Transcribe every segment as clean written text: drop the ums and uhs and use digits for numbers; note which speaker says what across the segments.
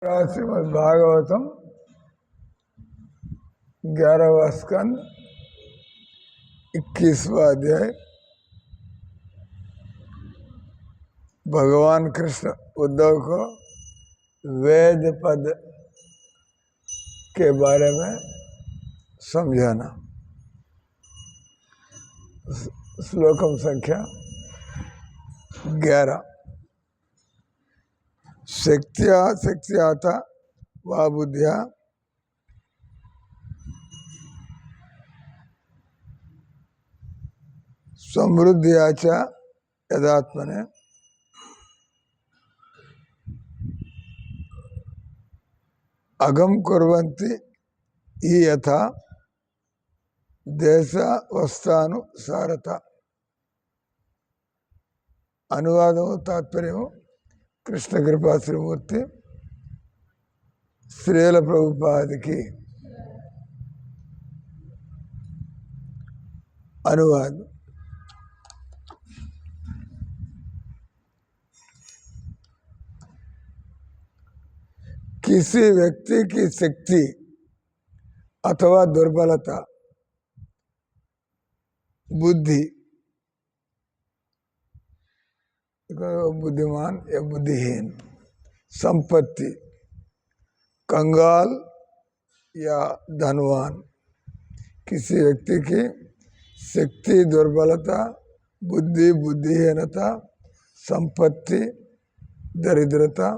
Speaker 1: श्रीमद् भागवतम 11वां स्कंद 21वां अध्याय। भगवान कृष्ण उद्धव को वेद पद के बारे में समझाना। श्लोकम संख्या 11। शक्त्याता वा बुद्धिया समृद्धिया च यदात्मने अगम कुर्वन्ति हि यथा देशावस्थानुसारता। अनुवादों तात्पर्यों कृष्ण कृपा श्रीमूर्ति श्रील प्रभुपाद की। अनुवाद। किसी व्यक्ति की शक्ति अथवा दुर्बलता, बुद्धि, बुद्धिमान या बुद्धिहीन, संपत्ति, कंगाल या धनवान, किसी व्यक्ति की शक्ति, दुर्बलता, बुद्धि, बुद्धिहीनता, संपत्ति, दरिद्रता,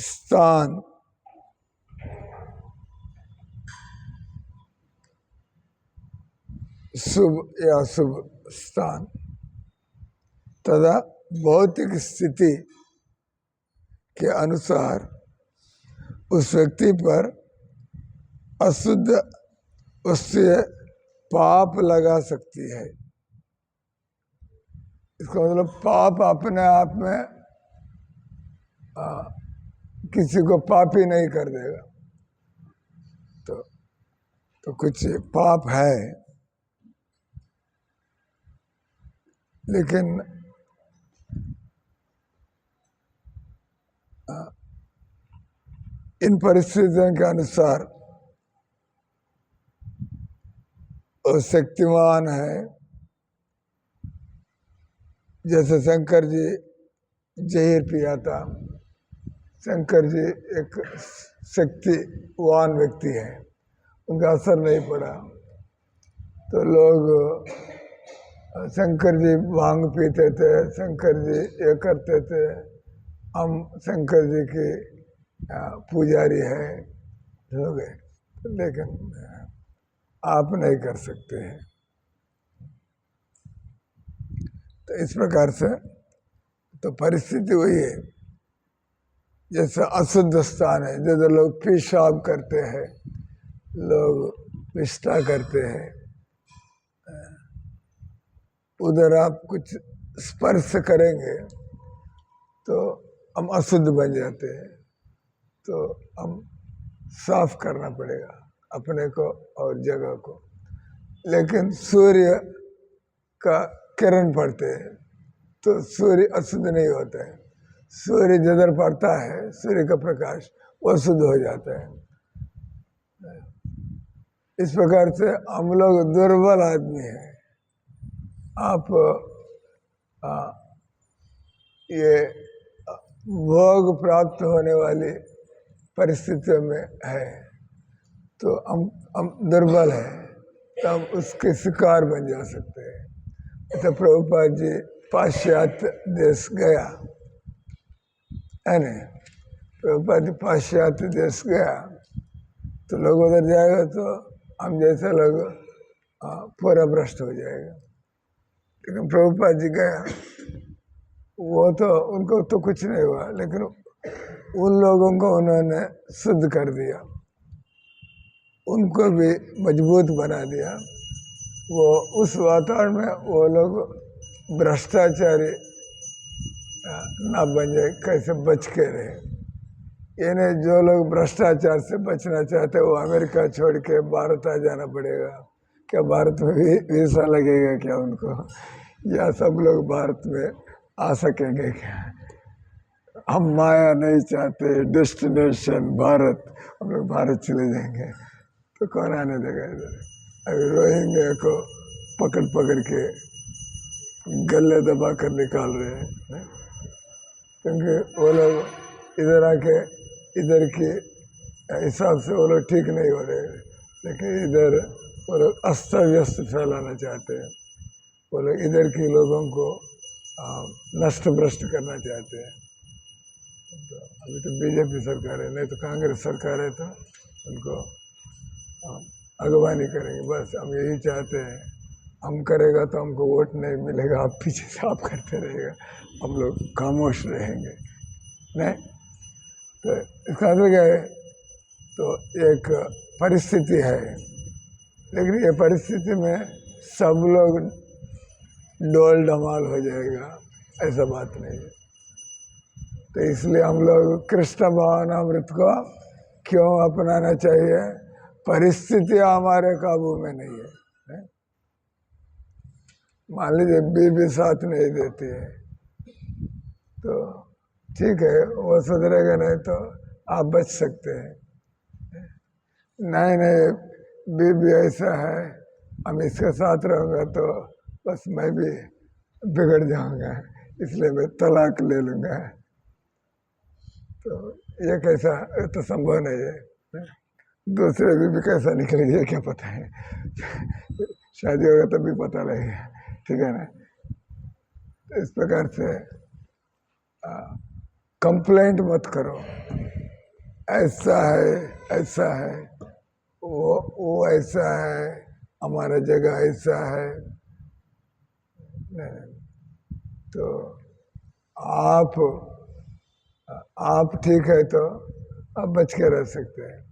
Speaker 1: स्थान, शुभ या शुभ स्थान तथा भौतिक स्थिति के अनुसार उस व्यक्ति पर अशुद्ध उससे पाप लगा सकती है। इसका मतलब पाप अपने आप में किसी को पापी नहीं कर देगा। तो कुछ पाप है, लेकिन इन परिस्थितियों के अनुसार वो शक्तिमान है। जैसे शंकर जी जहर पिया था। शंकर जी एक शक्तिवान व्यक्ति है, उनका असर नहीं पड़ा। तो लोग शंकर जी भांग पीते थे, शंकर जी ये करते थे, हम शंकर जी की पुजारी है लोग, लेकिन आप नहीं कर सकते हैं। तो इस प्रकार से तो परिस्थिति वही है। जैसे अशुद्ध स्थान है, जैसे लोग पेशाब करते हैं, लोग विष्ठा करते हैं, उधर आप कुछ स्पर्श करेंगे तो हम अशुद्ध बन जाते हैं। तो हम साफ करना पड़ेगा अपने को और जगह को। लेकिन सूर्य का किरण पड़ते हैं तो सूर्य अशुद्ध नहीं होता है। सूर्य जिधर पड़ता है, सूर्य का प्रकाश, वो शुद्ध हो जाता है। इस प्रकार से हम लोग दुर्बल आदमी हैं। आप ये भोग प्राप्त होने वाली परिस्थितियों में है, तो हम दुर्बल हैं, तो हम उसके शिकार बन जा सकते हैं। तो प्रभुपाद जी पाश्चात्य देश गया है ना, प्रभुपाद जी पाश्चात्य देश गया तो लोग उधर जाएगा तो हम जैसे लोग पूरा भ्रष्ट हो जाएगा। लेकिन प्रभुपाद जी गया, वो तो उनको तो कुछ नहीं हुआ, लेकिन उन लोगों को उन्होंने शुद्ध कर दिया, उनको भी मजबूत बना दिया। वो उस वातावरण में वो लोग भ्रष्टाचारी ना बन जाए, कैसे बच के रहे। यानी जो लोग भ्रष्टाचार से बचना चाहते वो अमेरिका छोड़ के भारत आ जाना पड़ेगा। क्या भारत में भी वीसा लगेगा क्या उनको, या सब लोग भारत में आ सकेंगे क्या? हम माया नहीं चाहते, डेस्टिनेशन भारत, हम लोग भारत चले जाएंगे तो कौन आने देगा इधर। अभी रोहिंग्या को पकड़ पकड़ के गले दबा कर निकाल रहे हैं, क्योंकि वो लोग इधर आके इधर के हिसाब से वो लोग ठीक नहीं हो रहे, लेकिन इधर वो लोग अस्त व्यस्त फैलाना चाहते हैं। वो लोग इधर के लोगों को नष्ट भ्रष्ट करना चाहते हैं। तो अभी तो बीजेपी सरकार है, नहीं तो कांग्रेस सरकार है तो उनको अगवानी करेंगे। बस हम यही चाहते हैं, हम करेगा तो हमको वोट नहीं मिलेगा, आप पीछे से आप करते रहेगा, हम लोग खामोश रहेंगे। नहीं तो इसका मतलब क्या है, तो एक परिस्थिति है, लेकिन ये परिस्थिति में सब लोग डोल डमाल हो जाएगा, ऐसा बात नहीं है। तो इसलिए हम लोग कृष्ण भावनामृत को क्यों अपनाना चाहिए? परिस्थितियां हमारे काबू में नहीं है। मान लीजिए बीवी साथ नहीं देती है तो ठीक है, वो सुधरेगा नहीं तो आप बच सकते हैं। नहीं नहीं, बीवी ऐसा है, हम इसके साथ रहूँगा तो बस मैं भी बिगड़ जाऊँगा, इसलिए मैं तलाक ले लूँगा, तो ये कैसा, तो संभव नहीं है। दूसरे भी कैसा निकलेगी क्या पता है। शादी होगा तब भी पता लगेगा, ठीक है ना। तो इस प्रकार से कंप्लेंट मत करो, ऐसा है, वो ऐसा है, हमारा जगह ऐसा है। नहीं, तो आप ठीक है तो आप बच के रह सकते हैं।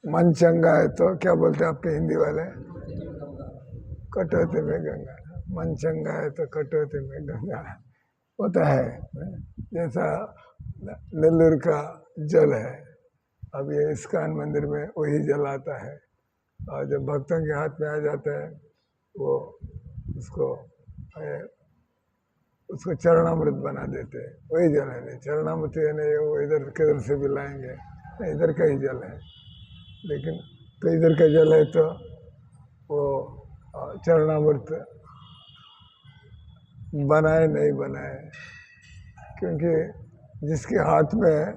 Speaker 1: मन चंगा है तो क्या बोलते हैं आपके हिंदी वाले, कटौती में गंगा। मन चंगा है तो कटौती में गंगा होता है। जैसा नेल्लूर का जल है, अब ये इस्कॉन मंदिर में वही जल आता है, और जब भक्तों के हाथ में आ जाता है वो उसको चरणामृत बना देते हैं। वही जल है, नहीं चरणामृत है नहीं, वो इधर किधर से भी लाएंगे, नहीं इधर का ही जल है। लेकिन तो इधर का जल है तो वो चरणामृत बनाए नहीं बनाए, क्योंकि जिसके हाथ में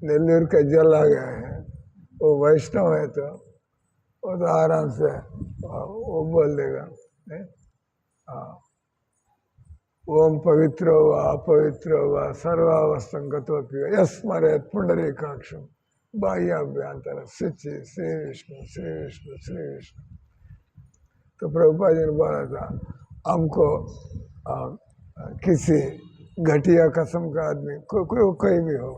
Speaker 1: नेल्लूर का जल आ गया है वो वैष्णव है, तो वो तो आराम से वो बोल देगा, ओम पवित्र व अपवित्र व सर्वावस्थंगतो यस्मरेत पुंडरीकाक्षम बाह्याभ्यंतर शुचि श्री विष्णु श्री विष्णु श्री विष्णु। तो प्रभुपाद जी ने बोला था, हमको किसी घटिया किस्म का आदमी कोई भी हो,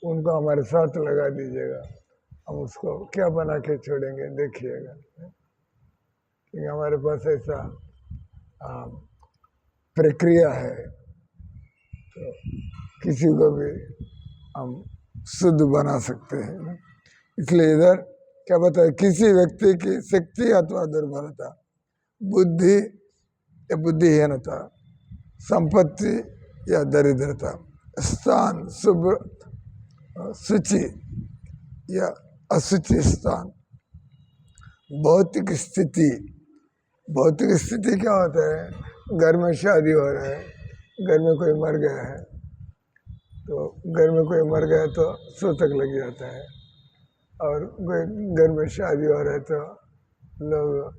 Speaker 1: उनको हमारे साथ लगा दीजिएगा, हम उसको क्या बना के छोड़ेंगे देखिएगा। क्योंकि हमारे पास ऐसा प्रक्रिया है, तो किसी को भी हम शुद्ध बना सकते हैं। इसलिए इधर क्या बताया, किसी व्यक्ति की शक्ति अथवा दुर्बलता, बुद्धि या बुद्धिहीनता, संपत्ति या दरिद्रता, स्थान शुचि या असुचि स्थान, भौतिक स्थिति। भौतिक स्थिति क्या होता है, घर में शादी हो रहा है, घर में कोई मर गया है, तो घर में कोई मर गया तो सूतक लग जाता है, और घर में शादी हो रहा है तो लोग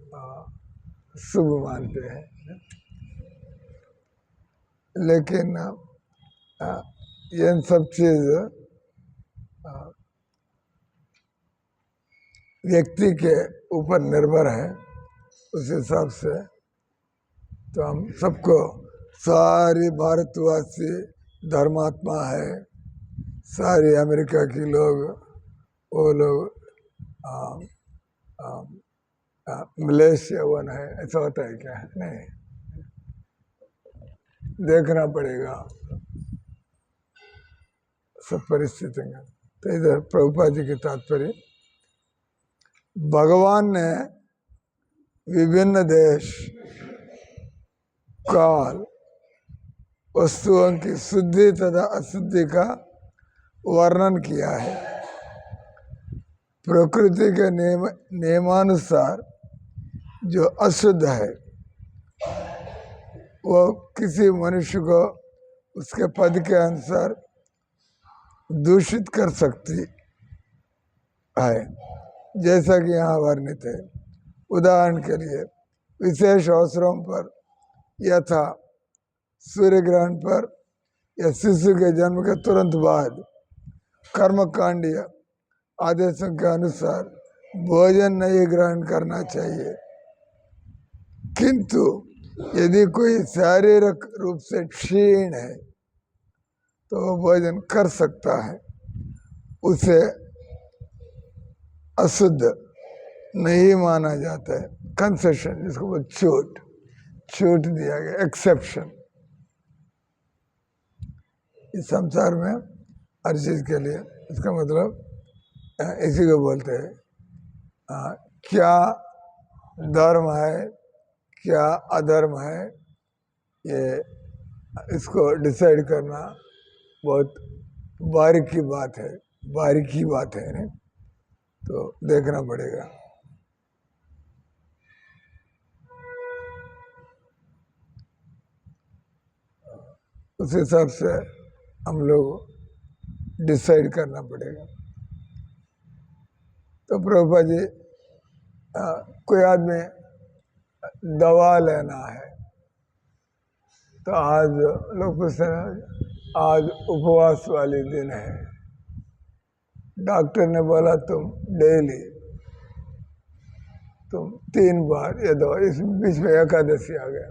Speaker 1: शुभ मानते हैं। लेकिन ये सब चीज व्यक्ति के ऊपर निर्भर है। उस हिसाब से तो हम सबको, सारे भारतवासी धर्मात्मा है, सारे अमेरिका के लोग, वो लोग मलेशिया वन है, ऐसा होता है क्या? नहीं, देखना पड़ेगा सब परिस्थितियाँ। तो इधर प्रभुपाद जी की तात्पर्य, भगवान ने विभिन्न देश, काल वस्तुओं की शुद्धि तथा अशुद्धि का वर्णन किया है। प्रकृति के नियमानुसार जो अशुद्ध है वो किसी मनुष्य को उसके पद के अनुसार दूषित कर सकती है, जैसा कि यहाँ वर्णित है। उदाहरण के लिए विशेष अवसरों पर यथा सूर्य ग्रहण पर या शिशु के जन्म के तुरंत बाद कर्मकांडीय आदेशों के अनुसार भोजन नहीं ग्रहण करना चाहिए, किंतु यदि कोई शारीरिक रूप से क्षीण है तो वो भोजन कर सकता है, उसे अशुद्ध नहीं माना जाता है। कंसेशन, जिसको वो छूट दिया गया, एक्सेप्शन। इस संसार में हर चीज के लिए इसका मतलब इसी को बोलते हैं क्या धर्म है क्या अधर्म है, ये इसको डिसाइड करना बहुत बारीकी बात है नहीं? तो देखना पड़ेगा। उस हिसाब से हम लोग डिसाइड करना पड़ेगा। तो प्रभुपाद जी कोई आदमी दवा लेना है तो आज लोग पूछते हैं आज उपवास वाले दिन है, डॉक्टर ने बोला तुम डेली तुम 3 बार ये दवा, इस बीच में एकादशी आ गया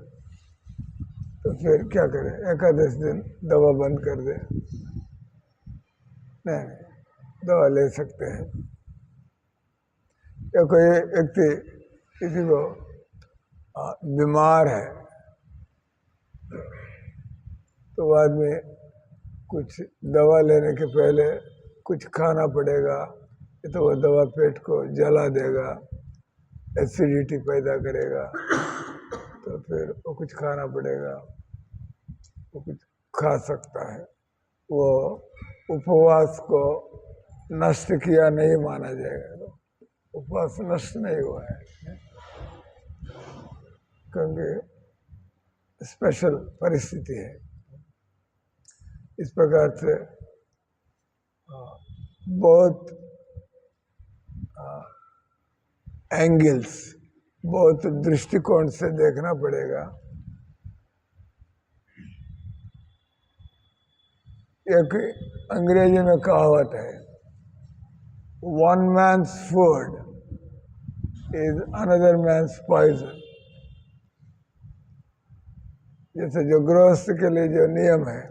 Speaker 1: तो फिर क्या करें? एकादशी दिन दवा बंद कर दे? नहीं, दवा ले सकते हैं। या कोई व्यक्ति किसी को बीमार है तो आदमी कुछ दवा लेने के पहले कुछ खाना पड़ेगा, तो वो दवा पेट को जला देगा, एसिडिटी पैदा करेगा, तो फिर वो कुछ खाना पड़ेगा, वो कुछ खा सकता है। वो उपवास को नष्ट किया नहीं माना जाएगा, तो उपवास नष्ट नहीं हुआ है, क्योंकि स्पेशल परिस्थिति है। इस प्रकार से बहुत एंगल्स, बहुत दृष्टिकोण से देखना पड़ेगा। एक अंग्रेजी में कहावत है, one man's food is another man's poison. जैसे जो गृहस्थ के लिए जो नियम है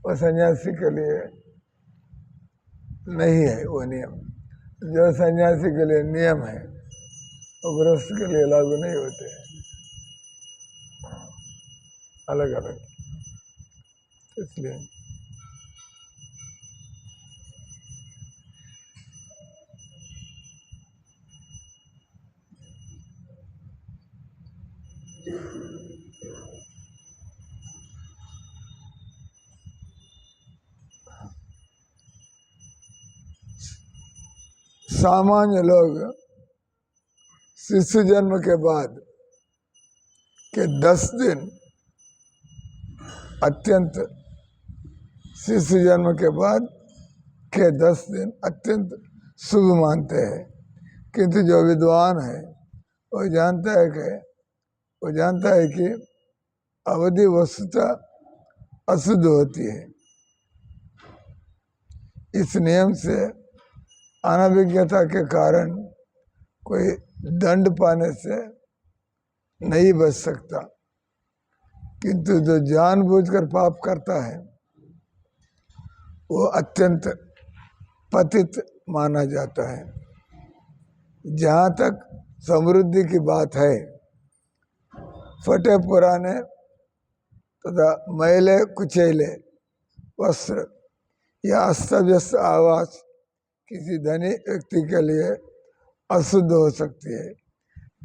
Speaker 1: वो सन्यासी के लिए नहीं है, वो नियम जो सन्यासी के लिए नियम है वो गृहस्थ के लिए लागू नहीं होते हैं, अलग अलग। इसलिए सामान्य लोग शिशु जन्म के बाद के 10 दिन अत्यंत, शिशु जन्म के बाद के 10 दिन अत्यंत शुभ मानते हैं, किंतु जो विद्वान है वो जानता है कि अवधि वस्तुतः अशुद्ध होती है। इस नियम से अनभिज्ञता के कारण कोई दंड पाने से नहीं बच सकता, किंतु जो जानबूझकर पाप करता है वो अत्यंत पतित माना जाता है। जहाँ तक समृद्धि की बात है, फटे पुराने तथा मैले कुचैले वस्त्र या अस्त व्यस्त आवास किसी धनी व्यक्ति के लिए अशुद्ध हो सकती है,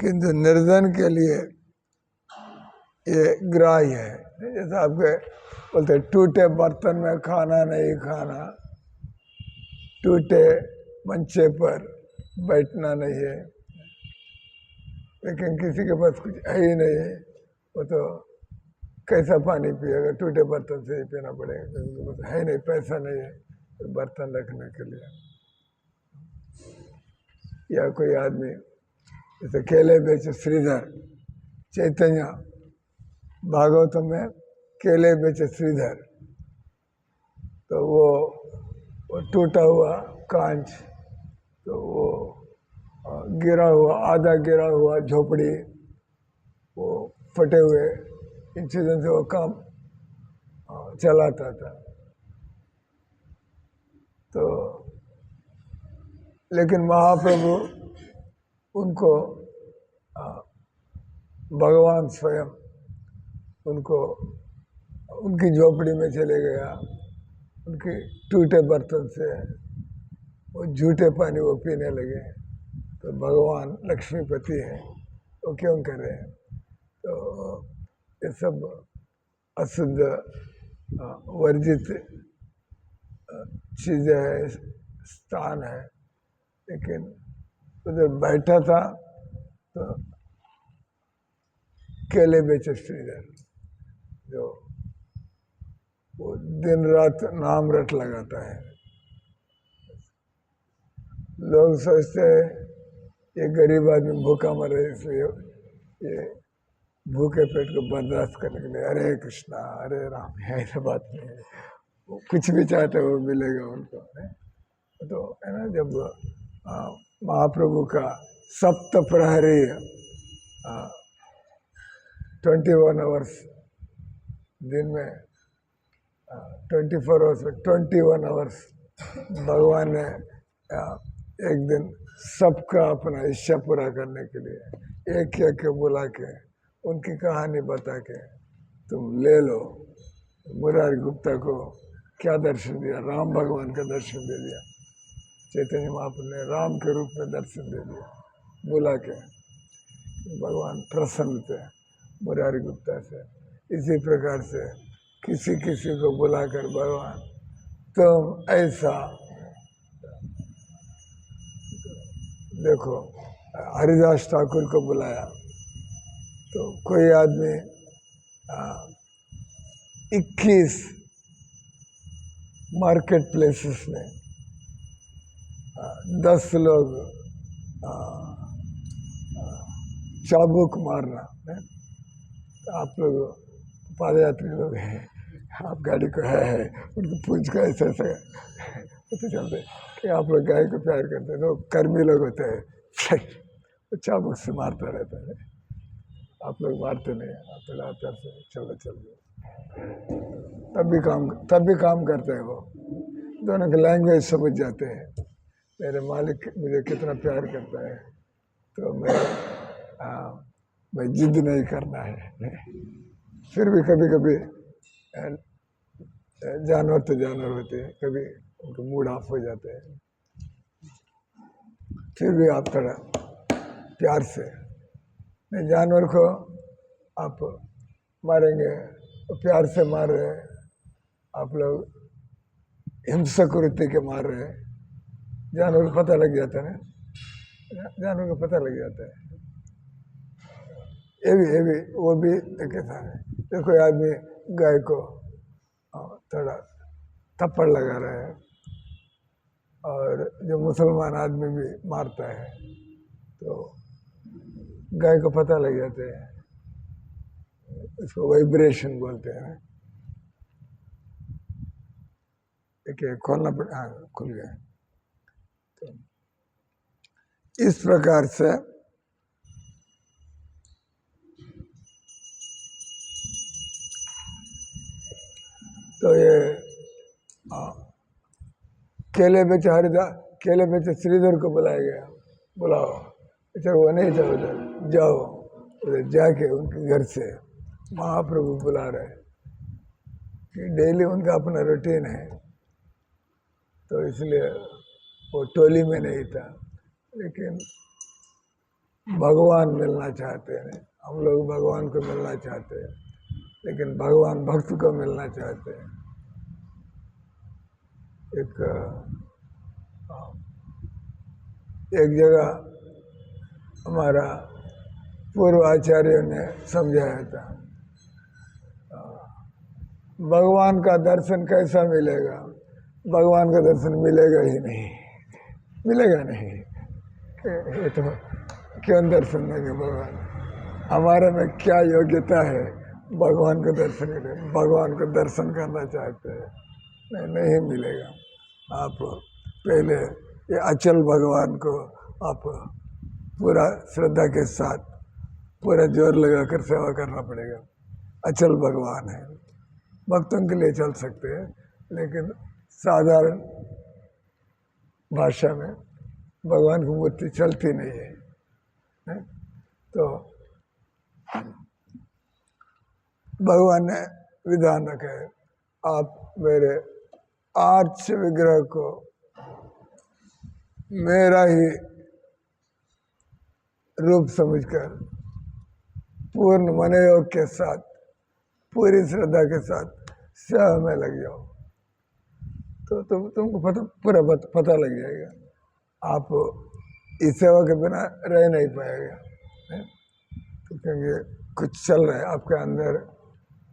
Speaker 1: किंतु निर्धन के लिए ये ग्राह्य है। जैसे आपके बोलते टूटे बर्तन में खाना नहीं खाना, टूटे मंचे पर बैठना नहीं है। लेकिन किसी के पास कुछ है ही नहीं है, वो तो कैसा पानी पिएगा, टूटे बर्तन से ही पीना पड़ेगा। उनके पास है नहीं, पैसा नहीं है तो बर्तन रखने के लिए। या कोई आदमी जैसे केले बेचे श्रीधर, चैतन्य भागवतम में केले बेचे श्रीधर, तो वो टूटा हुआ कांच, तो वो गिरा हुआ, आधा गिरा हुआ झोपड़ी, वो फटे हुए, इन चीज़ों से वो काम चलाता था। तो लेकिन महाप्रभु उनको भगवान स्वयं उनको उनकी झोपड़ी में चले गया, उनके टूटे बर्तन से वो झूठे पानी वो पीने लगे। तो भगवान लक्ष्मीपति है, वो क्यों करे? तो ये सब अशुद्ध वर्जित चीज़ें है, स्थान है। लेकिन उधर बैठा था तो केले बेचे श्रीधर, जो वो दिन रात नाम रट लगाता है। लोग सोचते हैं ये गरीब आदमी भूखा मरे, इसलिए ये भूखे पेट को बर्दाश्त करने के लिए हरे कृष्णा हरे राम, ऐसा बात नहीं है। वो कुछ भी चाहते वो मिलेगा उनको, है? तो है ना, जब महाप्रभु का सप्त प्रहरी 21 आवर्स दिन में 24 आवर्स में 21 आवर्स भगवान ने एक दिन सबका अपना इच्छा पूरा करने के लिए एक एक के बुला के उनकी कहानी बता के तुम ले लो। मुरारी गुप्ता को क्या दर्शन दिया? राम भगवान का दर्शन दे दिया। चैतन्य महाप्रभु ने राम के रूप में दर्शन दे दिया बुला के। भगवान प्रसन्न थे मुरारी गुप्ता से। इसी प्रकार से किसी किसी को बुलाकर भगवान तुम ऐसा देखो, हरिदास ठाकुर को बुलाया तो कोई आदमी 21 मार्केट प्लेसेस में 10 लोग चाबुक मारना है। तो आप लोग पादयात्री लोग हैं, आप गाड़ी को है उनको पूछ कर ऐसा ऐसा पता चलते कि आप लोग गाय को प्यार करते हैं। तो कर्मी लोग होते हैं वो चाबुक से मारता रहता है। आप लोग मारते नहीं, आप प्यार से चलो चलो, तब भी काम करते हैं। वो दोनों की लैंग्वेज समझ जाते हैं, मेरे मालिक मुझे कितना प्यार करता है, तो मैं जिद नहीं करना है। फिर भी कभी कभी जानवर तो जानवर होते हैं, कभी उनको मूड ऑफ हो जाते हैं। फिर भी आप थोड़ा प्यार से, नहीं जानवर को आप मारेंगे तो प्यार से मार रहे हैं, आप लोग हिंसक वृत्ति के मार रहे हैं, जानवर को पता लग जाता है ना, जानवर को पता लग जाता है। ये भी वो भी एक ऐसा है। देखो आदमी गाय को थोड़ा थप्पड़ लगा रहा है, और जो मुसलमान आदमी भी मारता है तो गाय को पता लग जाते हैं, इसको वाइब्रेशन बोलते हैं। देखिए खोलना पड़ा, हाँ खुल गया। तो इस प्रकार से तो ये केले बेचे केले बेचे श्रीधर को बुलाया गया, बुलाओ। अच्छा वो नहीं था उधर, जाओ उधर जाके उनके घर से महाप्रभु बुला रहे कि डेली उनका अपना रूटीन है, तो इसलिए वो टोली में नहीं था, लेकिन भगवान मिलना चाहते हैं, हम लोग भगवान को मिलना चाहते हैं, लेकिन भगवान भक्त को मिलना चाहते हैं। एक जगह हमारा पूर्व आचार्य ने समझाया था, भगवान का दर्शन कैसा मिलेगा? भगवान का दर्शन मिलेगा ही नहीं, मिलेगा नहीं। ये तो क्यों दर्शन देंगे भगवान? हमारे में क्या योग्यता है भगवान को दर्शन करें? भगवान को दर्शन करना चाहते हैं, नहीं मिलेगा। आप पहले ये अचल भगवान को आप पूरा श्रद्धा के साथ पूरा जोर लगाकर सेवा करना पड़ेगा। अचल भगवान है, भक्तों के लिए चल सकते हैं, लेकिन साधारण भाषा में भगवान की मूर्ति चलती नहीं है, तो भगवान ने विधान रखा है, आप मेरे आर्च विग्रह को मेरा ही रूप समझकर पूर्ण मनोयोग के साथ पूरी श्रद्धा के साथ सेवा में लग जाओ, तो तुमको पूरा पता लग जाएगा। आप इस सेवा के बिना रह नहीं पाएगा, तो क्योंकि कुछ चल रहा है आपके अंदर,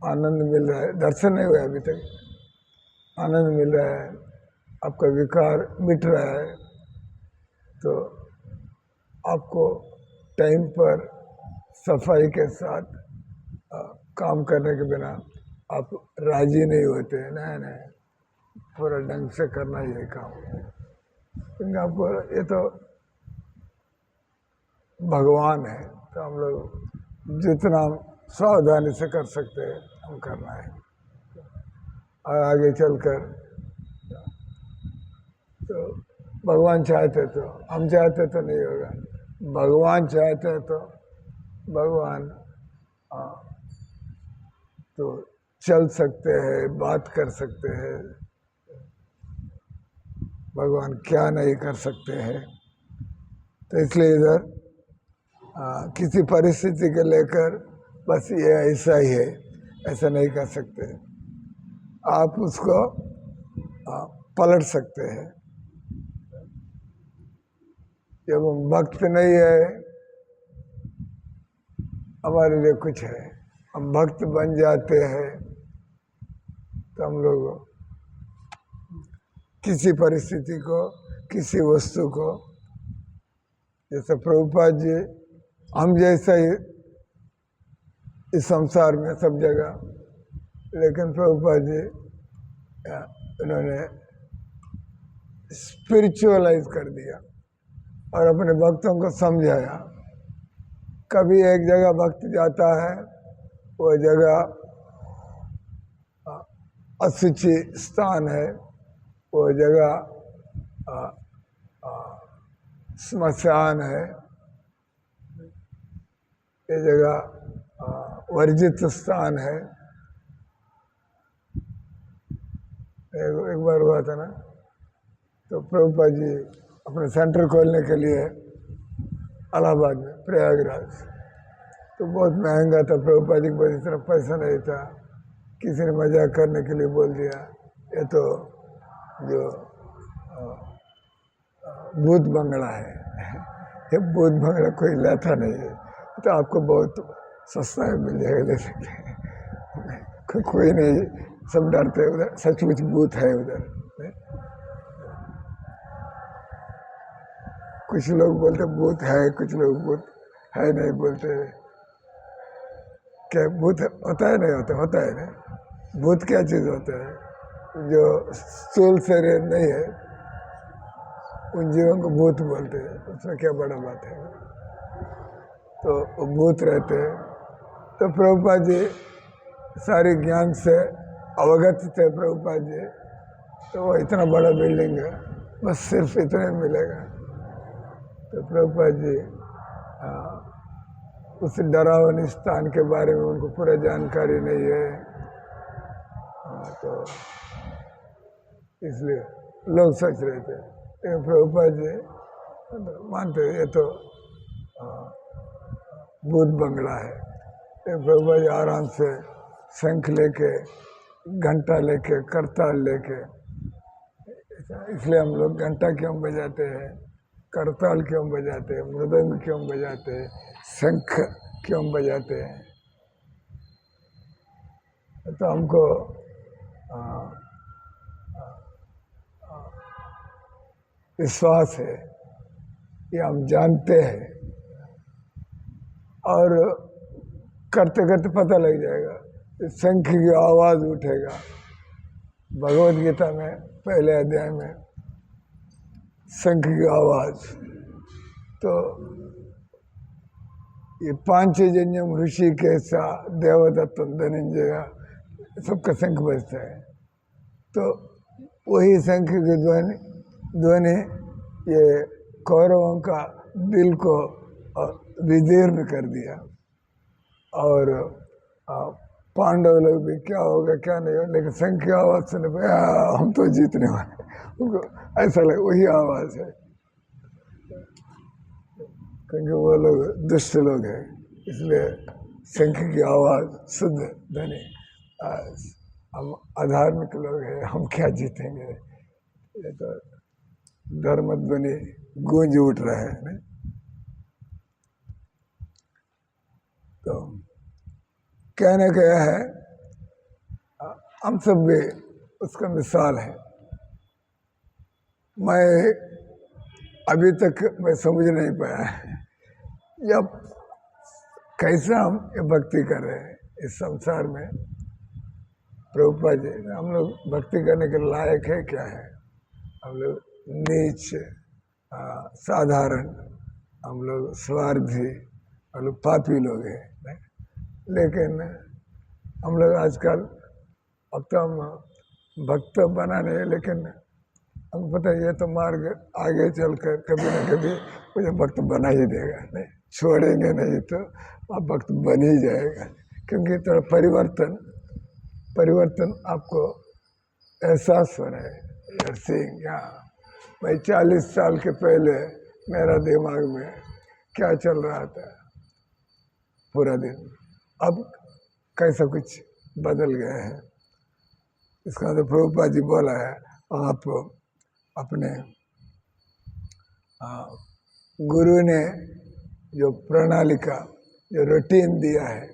Speaker 1: आनंद मिल रहा है, दर्शन नहीं हुआ अभी तक, आनंद मिल रहा है, आपका विकार मिट रहा है, तो आपको टाइम पर सफाई के साथ काम करने के बिना आप राजी नहीं होते। नहीं, पूरा ढंग से करना ये काम, क्योंकि आपको ये तो भगवान है, तो हम लोग जितना सावधानी से कर सकते हैं हम करना है। और आगे चलकर तो भगवान चाहते तो, हम चाहते तो नहीं होगा, भगवान चाहते तो भगवान तो चल सकते हैं, बात कर सकते हैं, भगवान क्या नहीं कर सकते हैं। तो इसलिए इधर किसी परिस्थिति के लेकर बस ये ऐसा ही है ऐसा नहीं कर सकते, आप उसको पलट सकते हैं। जब हम भक्त नहीं है, हमारे लिए कुछ है, हम भक्त बन जाते हैं तो हम लोग किसी परिस्थिति को, किसी वस्तु को, जैसे प्रभुपाद जी हम जैसा ही इस संसार में सब जगह, लेकिन प्रभुपाद जी उन्होंने स्पिरिचुअलाइज कर दिया और अपने भक्तों को समझाया। कभी एक जगह भक्त जाता है, वो जगह अशुचि स्थान है, वो जगह स्मशान है, ये जगह वर्जित स्थान है। एक बार हुआ था ना, तो प्रभुपाद जी अपने सेंटर खोलने के लिए इलाहाबाद में प्रयागराज, तो बहुत महंगा था, प्रभुपाद जी के पास इतना पैसा नहीं था, किसी ने मजाक करने के लिए बोल दिया ये तो जो भूत बंगला है ये भूत बंगला कोई लेता नहीं है, तो आपको बहुत सस्ता में मिल जाएगा, ले सकते हैं। कोई नहीं, सब डरते हैं उधर, सचमुच भूत है उधर। कुछ लोग बोलते भूत है, कुछ लोग भूत है नहीं बोलते। क्या भूत होता है? नहीं होता, होता है ना। भूत क्या चीज़ होता है? जो स्थूल शरीर नहीं है उन जीवों को भूत बोलते हैं, उसमें क्या बड़ा बात है। तो वो भूत रहते हैं। तो प्रभुपाद जी सारे ज्ञान से अवगत थे प्रभुपाद जी, तो वो इतना बड़ा बिल्डिंग है, बस सिर्फ इतने मिलेगा। तो प्रभुपाद जी उस डरावनी स्थान के बारे में उनको पूरा जानकारी नहीं है, तो इसलिए लोग सोच रहे थे, लेकिन प्रभुपाद जी मानते ये तो भूत बंगला है। प्रभुपाद जी आराम से शंख लेके, घंटा लेके, करताल लेके, इसलिए हम लोग घंटा क्यों बजाते हैं, करताल क्यों बजाते हैं, मृदंग क्यों बजाते हैं, शंख क्यों बजाते हैं। तो हमको विश्वास है कि हम जानते हैं, और करते करते पता लग जाएगा। शंख की आवाज़ उठेगा। भगवद गीता में पहले अध्याय में शंख की आवाज़, तो ये पांचजन्यम ऋषि कैसा देवदत्त धनंजय सबका शंख बजता है। तो वही शंख की ध्वनि ये कौरवों का दिल को विदीर्ण कर दिया। और पांडव लोग भी क्या होगा क्या नहीं होगा, लेकिन शंख की आवाज़ सुने हम तो जीतने वाले, उनको ऐसा लगे वही आवाज़ है, क्योंकि वो लोग दुष्ट लोग हैं, इसलिए शंख की आवाज़ शुद्ध ध्वनि। हम अधार्मिक लोग हैं, हम क्या जीतेंगे, ये तो धर्म ध्वनि गूंज उठ रहा है नहीं? तो कहने का यह है, हम सब भी उसका मिसाल है। मैं अभी तक मैं समझ नहीं पाया जब कैसे हम ये भक्ति कर रहे हैं इस संसार में। प्रभुपाद जी, हम लोग भक्ति करने के लायक है क्या है? हम लोग नीच, साधारण, हम लोग स्वार्थी, हम लोग पापी लोग हैं। लेकिन हम लोग आजकल, अब तो हम भक्त बनाने हैं, लेकिन हमको पता है ये तो मार्ग आगे चलकर कभी ना कभी मुझे भक्त बना ही देगा, नहीं छोड़ेंगे नहीं तो आप भक्त बन ही जाएगा। क्योंकि थोड़ा परिवर्तन आपको एहसास हो रहा है। यहाँ भाई 40 साल के पहले मेरा दिमाग में क्या चल रहा था पूरा दिन, अब कैसा कुछ बदल गया है। इसका तो प्रभुपाद जी बोला है, आप अपने गुरु ने जो प्रणाली का जो रूटीन दिया है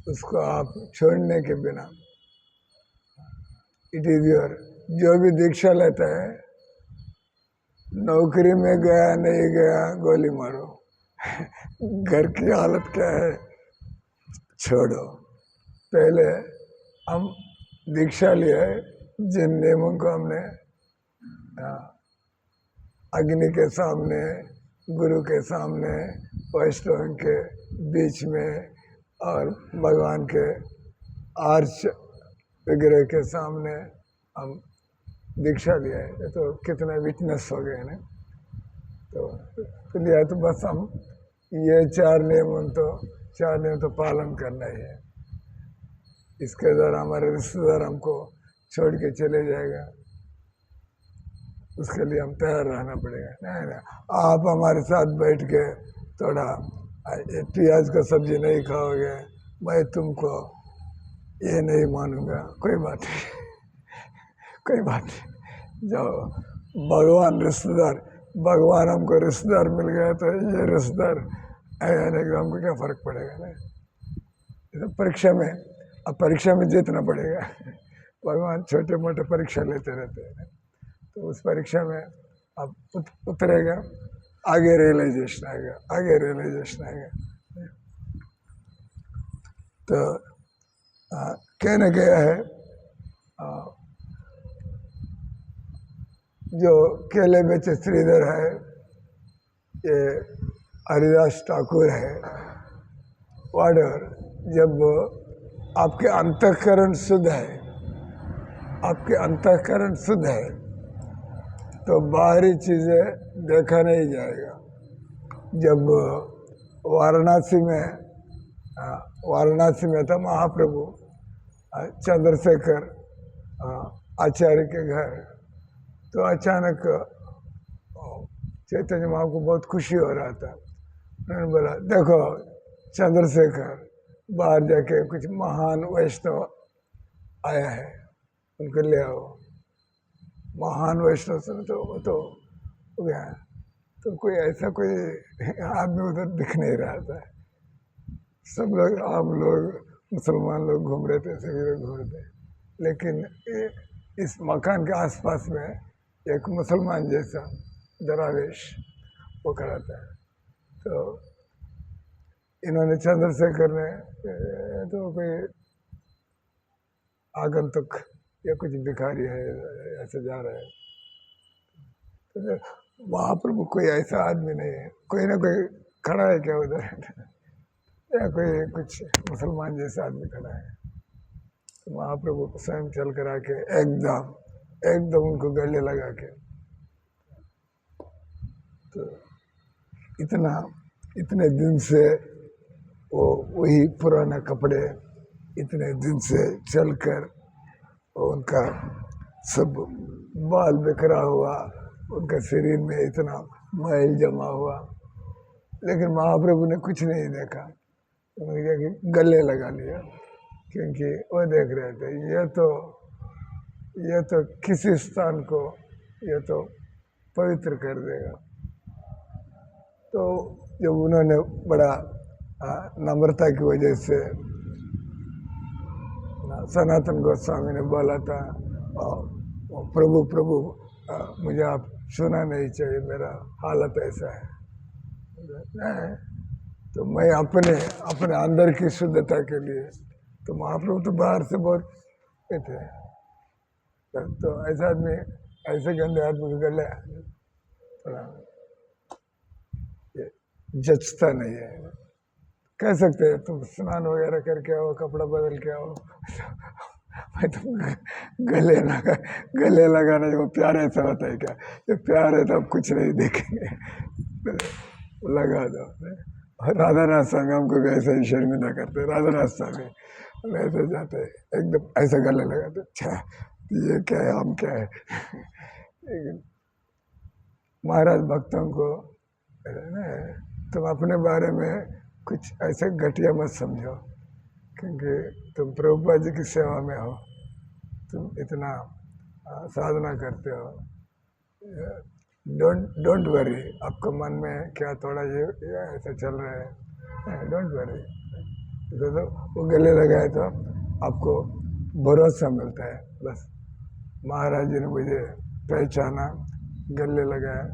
Speaker 1: उसको आप छोड़ने के बिना, इट इज योर, जो भी दीक्षा लेता है, नौकरी में गया नहीं गया गोली मारो, घर की हालत क्या है छोड़ो। पहले हम दीक्षा लिया है, जिन नियमों को हमने अग्नि के सामने, गुरु के सामने, वैष्णव के बीच में और भगवान के आर्च विग्रह के सामने हम दीक्षा लिया है। तो कितना विटनेस हो गए ना। तो लिया तो बस हम ये चार नियम तो पालन करना ही है। इसके द्वारा हमारे रिश्तेदार हमको छोड़ के चले जाएगा, उसके लिए हम तैयार रहना पड़ेगा। नहीं, आप हमारे साथ बैठ के थोड़ा प्याज का सब्जी नहीं खाओगे, मैं तुमको ये नहीं मानूंगा, कोई बात नहीं, कोई बात नहीं। जो भगवान हमको रिश्तेदार मिल गया तो ये रिश्तेदार आने का हमको क्या फर्क पड़ेगा ना। तो परीक्षा में जीतना पड़ेगा। भगवान छोटे मोटे परीक्षा लेते रहते हैं, तो उस परीक्षा में अब उतरेगा, आगे रियलाइजेशन आएगा। तो कहने गया है, जो केले बेचे श्रीधर है, ये हरिदास ठाकुर है, वाडर, जब आपके अंतःकरण शुद्ध है, तो बाहरी चीज़ें देखा नहीं जाएगा। जब वाराणसी में था महाप्रभु चंद्रशेखर आचार्य के घर, तो अचानक चैतन्य महाप्रभु को बहुत खुशी हो रहा था। उन्होंने बोला, देखो चंद्रशेखर बाहर जाके कुछ महान वैष्णव आया है, उनको ले आओ। महान वैष्णव से तो वो तो हो गया, तो कोई ऐसा कोई आदमी उधर दिख नहीं रहा था। सब लोग, आम लोग, मुसलमान लोग घूम रहे थे, सभी लोग घूम रहे थे, लेकिन इस मकान के आसपास में एक मुसलमान जैसा दरावेश वो खड़ा था। तो इन्होंने, चंद्रशेखर ने, तो कोई आगंतुक या कुछ भिखारी है ऐसे जा रहे हैं, तो वहाँ पर कोई ऐसा आदमी नहीं है, कोई ना कोई खड़ा है क्या उधर या कोई कुछ मुसलमान जैसा आदमी खड़ा है। तो महाप्रभु स्वयं चल कर आके एकदम उनको गले लगा के, तो इतने दिन से वो वही पुराना कपड़े, इतने दिन से चलकर उनका सब बाल बिखरा हुआ, उनका शरीर में इतना मैल जमा हुआ, लेकिन महाप्रभु ने कुछ नहीं देखा। उन्होंने गले लगा लिया, क्योंकि वो देख रहे थे ये तो किसी स्थान को ये तो पवित्र कर देगा। तो जब उन्होंने बड़ा नम्रता की वजह से, सनातन गोस्वामी ने बोला था, प्रभु मुझे आप सुना नहीं चाहिए, मेरा हालत ऐसा है। तो मैं अपने अंदर की शुद्धता के लिए, तो महाप्रभु तो बाहर से बहुत थे, तो ऐसा आदमी, ऐसे गंदे आदमी को गले थोड़ा जचता नहीं है। कह सकते हैं तुम स्नान वगैरह करके आओ, कपड़ा बदल के आओ, भाई तुम गले लगाना जो प्यार ऐसा होता है क्या? जब प्यार है तो आप कुछ नहीं देखेंगे, लगा दो। राधा नाथ स्वामी हमको भी ऐसा ही शर्मिंदा करते, राधा नाथ स्वामी हम ऐसे जाते एकदम ऐसा गले लगाते, अच्छा ये क्या है, हम क्या है। लेकिन महाराज भक्तों को तुम अपने बारे में कुछ ऐसे घटिया मत समझो, क्योंकि तुम प्रभुपाद जी की सेवा में हो, तुम इतना साधना करते हो, डोंट वरी, आपको मन में क्या थोड़ा ये ऐसा चल रहा है, डोंट वरी। तो वो गले लगाए तो आपको भरोसा मिलता है, बस महाराज जी ने मुझे पहचाना, गले लगाया,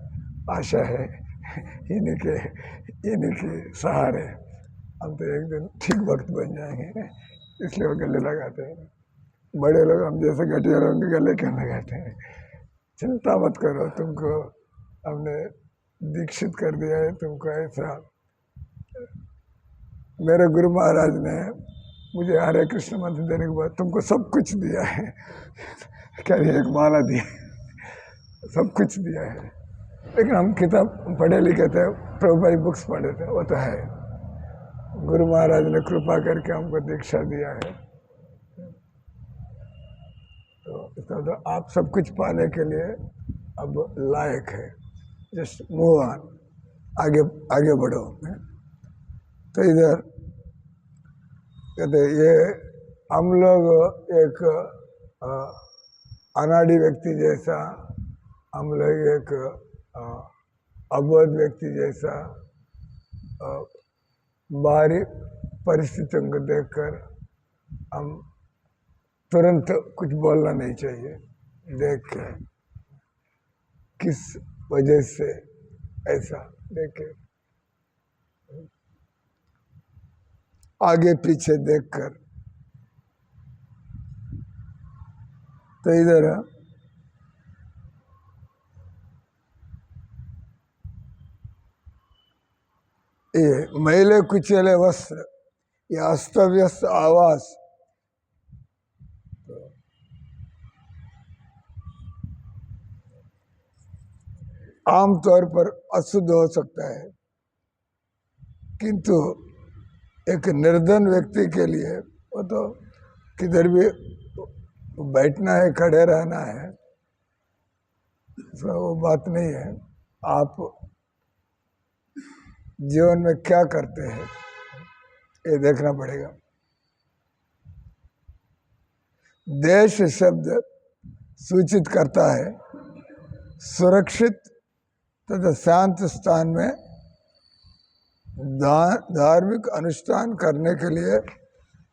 Speaker 1: आशा है इन्हीं के सहारे हम तो एक दिन ठीक वक्त बन जाएंगे, इसलिए वो गले लगाते हैं। बड़े लोग हम जैसे घटिया लोगों के गले क्यों लगाते हैं? चिंता मत करो, तुमको हमने दीक्षित कर दिया है, तुमको ऐसा। मेरे गुरु महाराज ने मुझे हरे कृष्ण मंत्र देने के बाद तुमको सब कुछ दिया है, क्या एक माला दी, सब कुछ दिया है। लेकिन हम किताब पढ़े लिखे थे, प्रभुपाद बुक्स पढ़े थे, वो तो है। गुरु महाराज ने कृपा करके हमको दीक्षा दिया है, तो इसका तो आप सब कुछ पाने के लिए अब लायक है, जस्ट मूव ऑन, आगे बढ़ो। तो इधर कहते ये हम लोग एक अनाड़ी व्यक्ति जैसा, हम लोग एक अबोध व्यक्ति जैसा बाहरी परिस्थितियों को देखकर हम तुरंत कुछ बोलना नहीं चाहिए, देख के किस वजह से ऐसा देखे, आगे पीछे देखकर। तो इधर ये मैले कुचले वस्त्र, ये अस्त व्यस्त आवास, आमतौर पर अशुद्ध हो सकता है, किंतु एक निर्धन व्यक्ति के लिए वो तो किधर भी बैठना है, खड़े रहना है, तो वो बात नहीं है। आप जीवन में क्या करते हैं, ये देखना पड़ेगा। देश शब्द सूचित करता है सुरक्षित तथा शांत स्थान में धार्मिक अनुष्ठान करने के लिए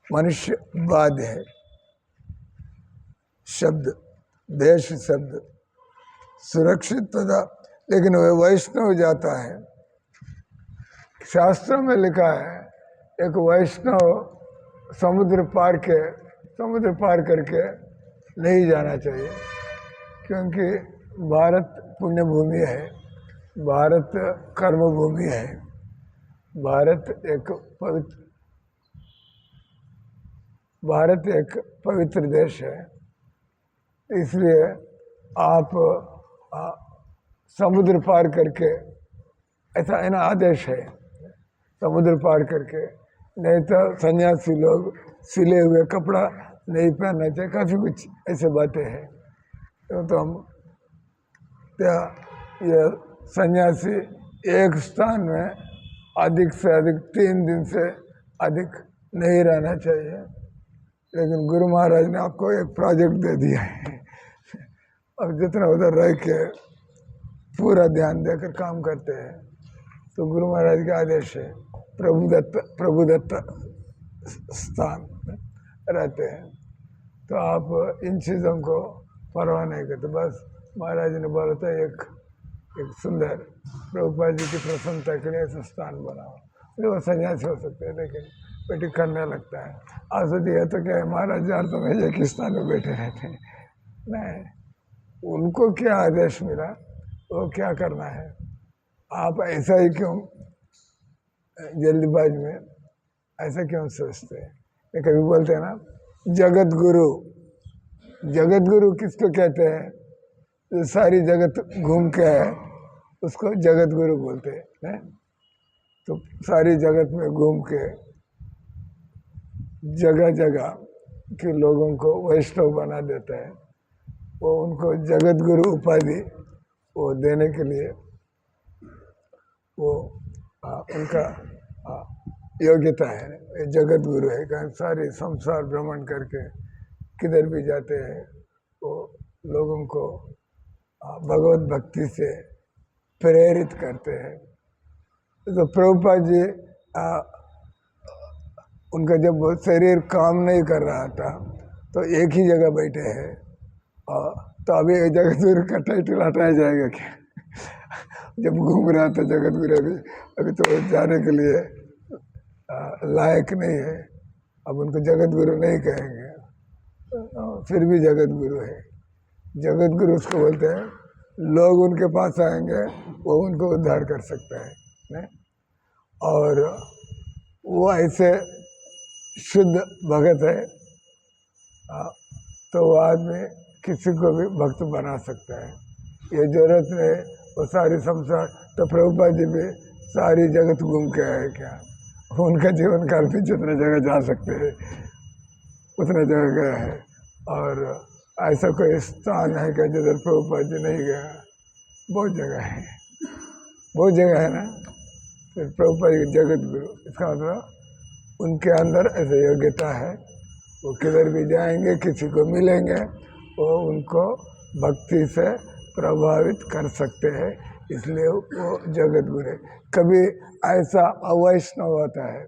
Speaker 1: मनुष्य बाध्य है। शब्द देश शब्द सुरक्षित तथा, लेकिन वह वैष्णव जाता है। शास्त्रों में लिखा है एक वैष्णव समुद्र पार करके नहीं जाना चाहिए, क्योंकि भारत पुण्य भूमि है, भारत कर्म भूमि है, भारत एक पवित्र देश है। इसलिए आप समुद्र पार करके, ऐसा है ना आदेश है, समुद्र पार करके, नहीं तो सन्यासी लोग सिले हुए कपड़ा नहीं पहनना चाहिए, काफ़ी कुछ ऐसे बातें हैं। तो हम ये सन्यासी एक स्थान में अधिक से अधिक 3 दिन से अधिक नहीं रहना चाहिए। लेकिन गुरु महाराज ने आपको एक प्रोजेक्ट दे दिया है, अब जितना उधर रह के पूरा ध्यान देकर काम करते हैं, तो गुरु महाराज का आदेश है प्रभुदत्त स्थान रहते हैं, तो आप इन चीज़ों को परवाह नहीं करते। बस महाराज ने बोला था एक सुंदर प्रभुपाद जी की प्रसन्नता के लिए ऐसा स्थान बनाओ। वो सन्यासी हो सकते हैं, लेकिन बेटी करने लगता है। आज सोचिए तो क्या है, महाराज यार तो मैं एक ही स्थान में बैठे रहते हैं, नहीं, उनको क्या आदेश मिला वो क्या करना है। आप ऐसा ही क्यों जल्दबाज में ऐसा क्यों सोचते हैं। ये कभी बोलते हैं ना जगत गुरु किसको कहते हैं, जो सारी जगत घूम के है उसको जगत गुरु बोलते हैं। तो सारी जगत में घूम के जगह जगह के लोगों को वैष्णव बना देता है, वो उनको जगत गुरु उपाधि वो देने के लिए वो उनका योग्यता है, जगत गुरु है। कारण सारे संसार भ्रमण करके किधर भी जाते हैं, वो लोगों को भगवत भक्ति से प्रेरित करते हैं। तो प्रभुपाद जी उनका जब शरीर काम नहीं कर रहा था तो एक ही जगह बैठे हैं, तो अभी जगत गुरु का टाइटल हटाया जाएगा क्या। जब घूम रहा था जगत गुरु, अभी तो जाने के लिए लायक नहीं है, अब उनको जगत गुरु नहीं कहेंगे, फिर भी जगत गुरु है। जगत गुरु उसको बोलते हैं लोग उनके पास आएंगे वो उनको उद्धार कर सकता है, नहीं? और वो ऐसे शुद्ध भगत है, तो वो आदमी किसी को भी भक्त बना सकता है। ये जरूरत नहीं वो सारी संसार, तो प्रभुपाद जी भी सारी जगत घूम के आए क्या, उनका जीवन काल में जितना जगह जा सकते हैं उतना जगह गया है। और ऐसा कोई स्थान है क्या जिधर प्रभुपाद जी नहीं गया, बहुत जगह है, बहुत जगह है ना। फिर प्रभुपाद जी जगत गुरु, इसका मतलब उनके अंदर ऐसा योग्यता है, वो किधर भी जाएंगे किसी को मिलेंगे वो उनको भक्ति से प्रभावित कर सकते हैं, इसलिए वो जगत गुरु है। कभी ऐसा अवैष्णव होता है,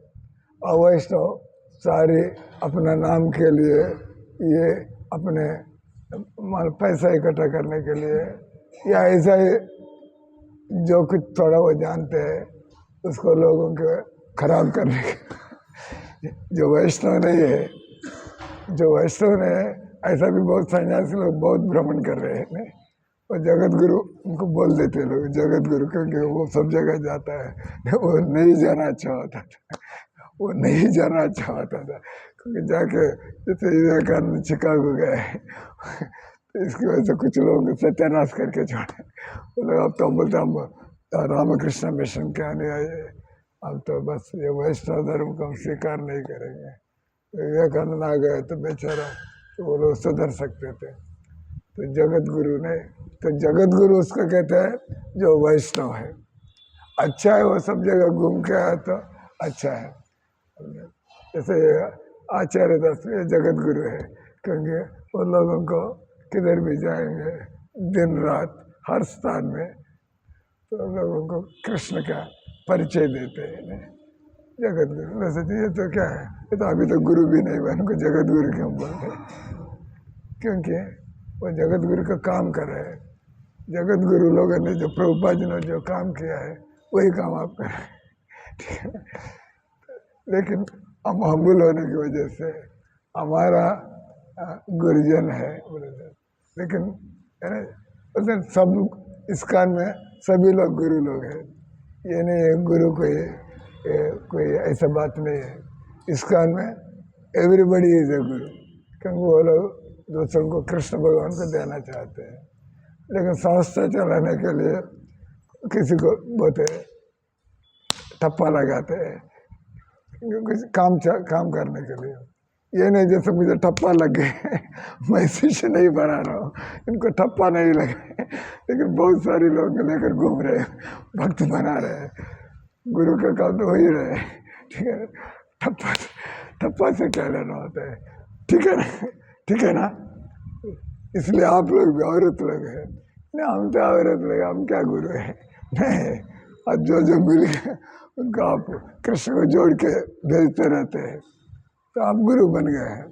Speaker 1: अवैष्णव सारे अपना नाम के लिए, ये अपने पैसा इकट्ठा करने के लिए, या ऐसा ही जो कुछ थोड़ा वो जानते हैं उसको लोगों के खराब करने के जो वैष्णव नहीं है, जो वैष्णव नहीं है, ऐसा भी बहुत सन्यासी लोग बहुत भ्रमण कर रहे हैं, नहीं? और जगत गुरु उनको बोल देते लोग जगत गुरु, क्योंकि वो सब जगह जाता है, वो नहीं जाना अच्छा होता था, वो नहीं जाना अच्छा होता था, क्योंकि जाके जैसे विवेकानंद शिकागो गए तो इसकी वजह से कुछ लोग सत्यानाश करके छोड़े। वो लोग अब तो हम बोलते हम रामकृष्ण मिशन के अनुयायी, अब तो बस ये वैष्णव धर्म को हम स्वीकार नहीं करेंगे। विवेकानंद आ गए तो बेचारा तो वो लोग सुधर सकते थे, तो जगत गुरु नहीं, तो जगत गुरु उसको कहते हैं जो वैष्णव है। अच्छा है वो सब जगह घूम के आया तो अच्छा है, जैसे आचार्य दास ये जगत गुरु है, क्योंकि वो लोगों को किधर भी जाएंगे दिन रात हर स्थान में तो लोगों को कृष्ण का परिचय देते हैं जगत गुरु। वैसे तो ये तो क्या है, ये तो अभी तो गुरु भी नहीं बन को जगत गुरु क्यों बोलते हैं, क्योंकि वो जगत गुरु का काम कर रहे हैं। जगत गुरु लोगों ने जो प्रभुपाद जी ने जो काम किया है वही काम आप कर रहे हैं, ठीक है। लेकिन हम हम्बुल होने की वजह से हमारा गुरुजन है, लेकिन सब इस्कान में सभी लोग गुरु लोग हैं। ये नहीं है गुरु कोई ऐसा बात नहीं है। इस्कान में एवरीबडी इज ए गुरु, क्योंकि वो लोग दूसरों को कृष्ण भगवान को देना चाहते हैं। लेकिन संस्था चलाने के लिए किसी को बहुत ठप्पा लगाते हैं कुछ काम करने के लिए। ये नहीं जैसे मुझे ठप्पा लग गए मैं शिष्य नहीं बना रहा हूँ, इनको ठप्पा नहीं लगे, लेकिन बहुत सारे लोग लेकर घूम रहे हैं, भक्त बना रहे हैं, गुरु का काम तो हो ही रहे, ठीक है। ठप्पा से क्या लेना होता है, ठीक है ना, ठीक है ना। इसलिए आप लोग भी औरत लोग हैं ना, हम तो औरत लोग, हम क्या गुरु है नहीं। और जो मिल गए उनको आप कृष्ण को जोड़ के भेजते रहते हैं, तो आप गुरु बन गए हैं।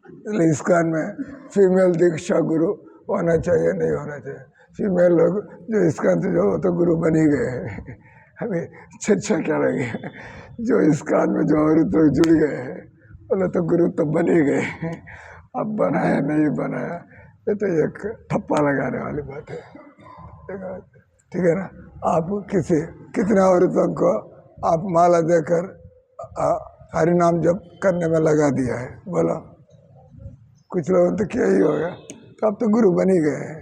Speaker 1: इसलिए इस्कान में फीमेल दीक्षा गुरु होना चाहिए, नहीं होना चाहिए। फीमेल लोग जो इस्कान से जो तो गुरु बन ही गए हैं, हमें अच्छा क्या लगे। जो इस्कान में जो औरत लोग जुड़ गए हैं बोले तो गुरु तो बन ही गए, अब बनाया नहीं बनाया ये तो एक ठप्पा लगाने वाली बात है, ठीक है ना। आप कितने औरतों को आप माला देकर हरि नाम जप करने में लगा दिया है, बोला कुछ लोगों तो क्या ही होगा, तो आप तो गुरु बन ही गए हैं।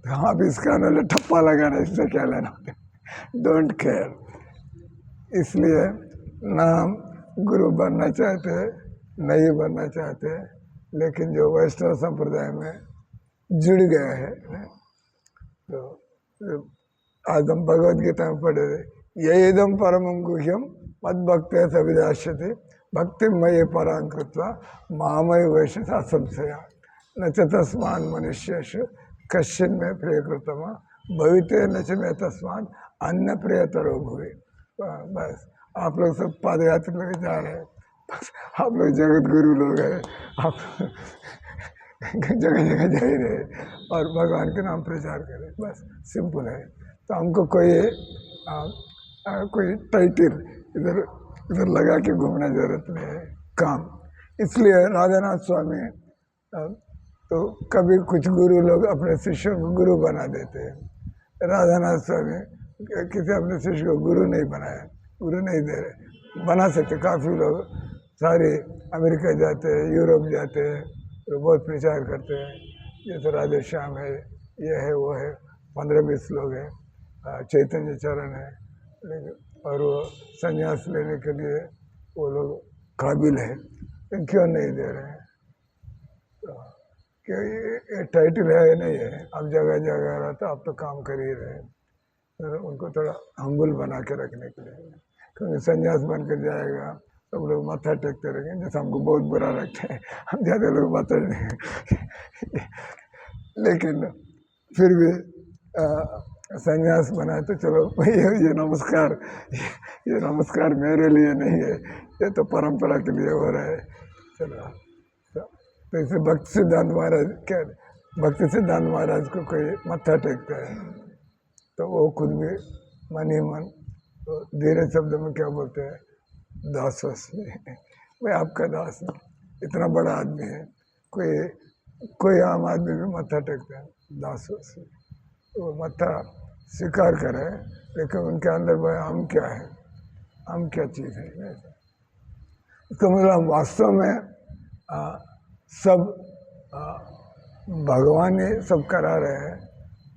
Speaker 1: तो आप इसका वाले ठप्पा लगाना इससे क्या लेना, डोंट केयर। इसलिए ना हम गुरु बनना चाहते नहीं बनना चाहते, लेकिन जो वैष्णव संप्रदाय में जुड़ गए हैं, तो आज हम भगवद गीता में पढ़े थे, यदम परमं गुह्यम मद भक्त सविदाश्यते भक्ति मये परां कृत्वा मामय वैश्य संशया न च तस्मान् मनुष्येषु कश्चिन् मे प्रियकृतमा भविते न च मे तस्मान् अन्य प्रियतरो भुवि। बस आप लोग सब पादयात्रा में जा रहे हैं, बस आप लोग जगत गुरु लोग हैं, आप जगह जगह जा ही रहे और भगवान के नाम प्रचार करें, बस सिंपल है। तो हमको कोई टाइटल इधर लगा के घूमना जरूरत नहीं है काम। इसलिए राधानाथ स्वामी तो कभी कुछ गुरु लोग अपने शिष्यों को गुरु बना देते हैं। राधानाथ स्वामी किसी अपने शिष्य को गुरु नहीं बनाया, गुरु नहीं दे रहे, बना सकते। काफ़ी लोग सारे अमेरिका जाते हैं, यूरोप जाते हैं, तो बहुत प्रचार करते हैं, जैसे राधे श्याम है, ये है वो है, 15-20 लोग हैं, चैतन्य चरण है, और वो संन्यास लेने के लिए वो लोग काबिल है, लेकिन क्यों नहीं दे रहे हैं, तो क्या ये टाइटल है नहीं है, अब जगह जगह रहा तो आप तो काम कर ही रहे हैं, तो उनको थोड़ा हम्बल बना के रखने के लिए, क्योंकि संन्यास बन कर जाएगा सब लोग माथा टेकते रहेंगे, जैसे हमको बहुत बुरा लगता है, हम ज़्यादा लोग माथा लेकिन फिर भी संन्यास बनाए तो चलो ये नमस्कार मेरे लिए नहीं है, ये तो परंपरा के लिए हो रहा है, चलो। तो इसे भक्ति सिद्धांत महाराज को कोई मत्था टेकता है तो वो खुद भी मन ही मन तो धीरे शब्द में क्या बोलते हैं, दास मैं आपका दास हूँ, इतना बड़ा आदमी है, कोई आम आदमी भी मत्था टेकता है दास, वो मत्था स्वीकार करे, लेकिन उनके अंदर भाई हम क्या है, हम क्या चीज़ है। इसका मतलब वास्तव में सब भगवान ही सब करा रहे हैं,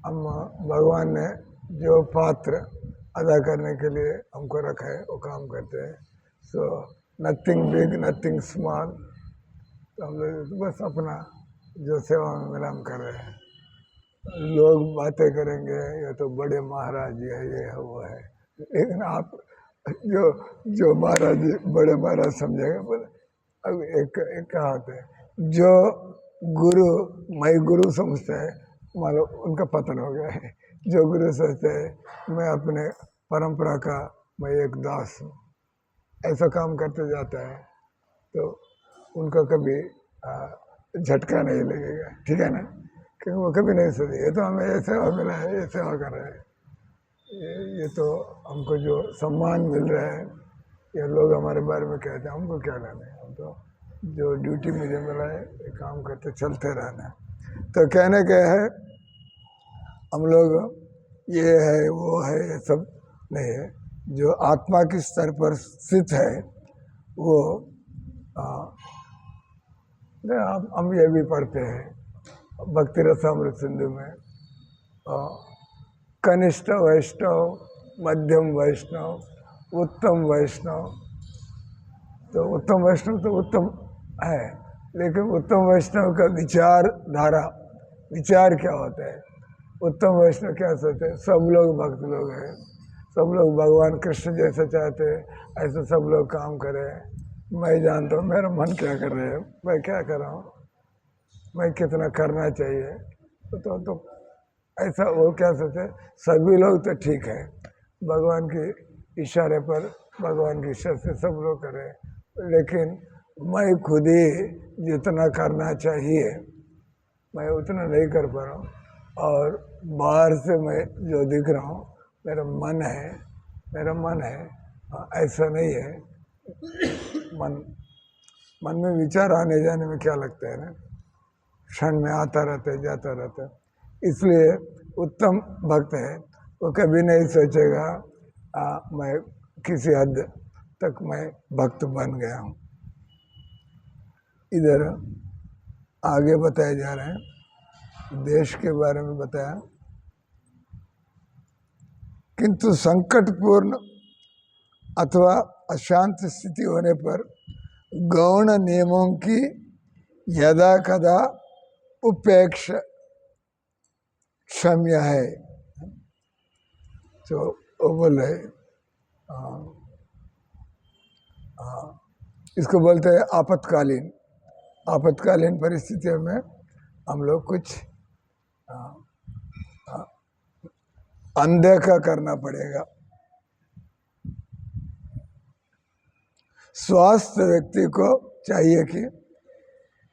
Speaker 1: हम भगवान ने जो पात्र अदा करने के लिए हमको रखा है वो काम करते हैं। So nothing big nothing small, तो हम लोग बस अपना जो सेवा में मिला हम कर रहे हैं। लोग बातें करेंगे ये तो बड़े महाराज जी है, ये है वो है, लेकिन आप जो जो महाराज जी बड़े महाराज समझेगा बोले। अब एक कहावत है, जो गुरु मैं गुरु समझते हैं मान लो उनका पतन हो गया है। जो गुरु सोचते हैं मैं अपने परंपरा का मैं एक दास हूँ, ऐसा काम करते जाता है तो उनका कभी झटका नहीं लगेगा, ठीक है ना। क्योंकि वो कभी नहीं सोचे ये तो हमें ये सेवा मिला है, ये सेवा कर रहे हैं, ये तो हमको जो सम्मान मिल रहा है, ये लोग हमारे बारे में कहते हैं, हमको क्या लेना है, हम तो जो ड्यूटी मुझे मिला है ये काम करते चलते रहना है। तो कहने के है हम लोग ये है वो है ये सब नहीं है, जो आत्मा के स्तर पर स्थित है वो हम ये भी पढ़ते हैं भक्ति रसामृत सिंधु में, कनिष्ठ वैष्णव, मध्यम वैष्णव, उत्तम वैष्णव। तो उत्तम वैष्णव तो उत्तम है, लेकिन उत्तम वैष्णव का विचारधारा, विचार क्या होता है, उत्तम वैष्णव क्या सोचते हैं, सब लोग भक्त लोग हैं, सब लोग भगवान कृष्ण जैसा चाहते हैं, ऐसा सब लोग काम करें, मैं जानता हूँ मेरा मन क्या कर रहा है, मैं क्या कर रहा हूँ, मैं कितना करना चाहिए, तो ऐसा वो क्या सोचते, सभी लोग तो ठीक है, भगवान के इशारे पर भगवान की इच्छा से सब लोग करें, लेकिन मैं खुद ही जितना करना चाहिए मैं उतना नहीं कर पा रहा हूँ, और बाहर से मैं जो दिख रहा हूँ मेरा मन है, मेरा मन है, ऐसा नहीं है। मन में विचार आने जाने में क्या लगता है ना, क्षण में आता रहता है जाता रहता है। इसलिए उत्तम भक्त है वो कभी नहीं सोचेगा मैं किसी हद तक मैं भक्त बन गया हूँ। इधर आगे बताए जा रहे हैं, देश के बारे में बताया, किंतु संकटपूर्ण अथवा अशांत स्थिति होने पर गौण नियमों की यदा कदा उपेक्षा क्षम्य है। तो वो बोले इसको बोलते हैं आपातकालीन, आपातकालीन परिस्थितियों में हम लोग कुछ अनदेखा करना पड़ेगा। स्वस्थ व्यक्ति को चाहिए कि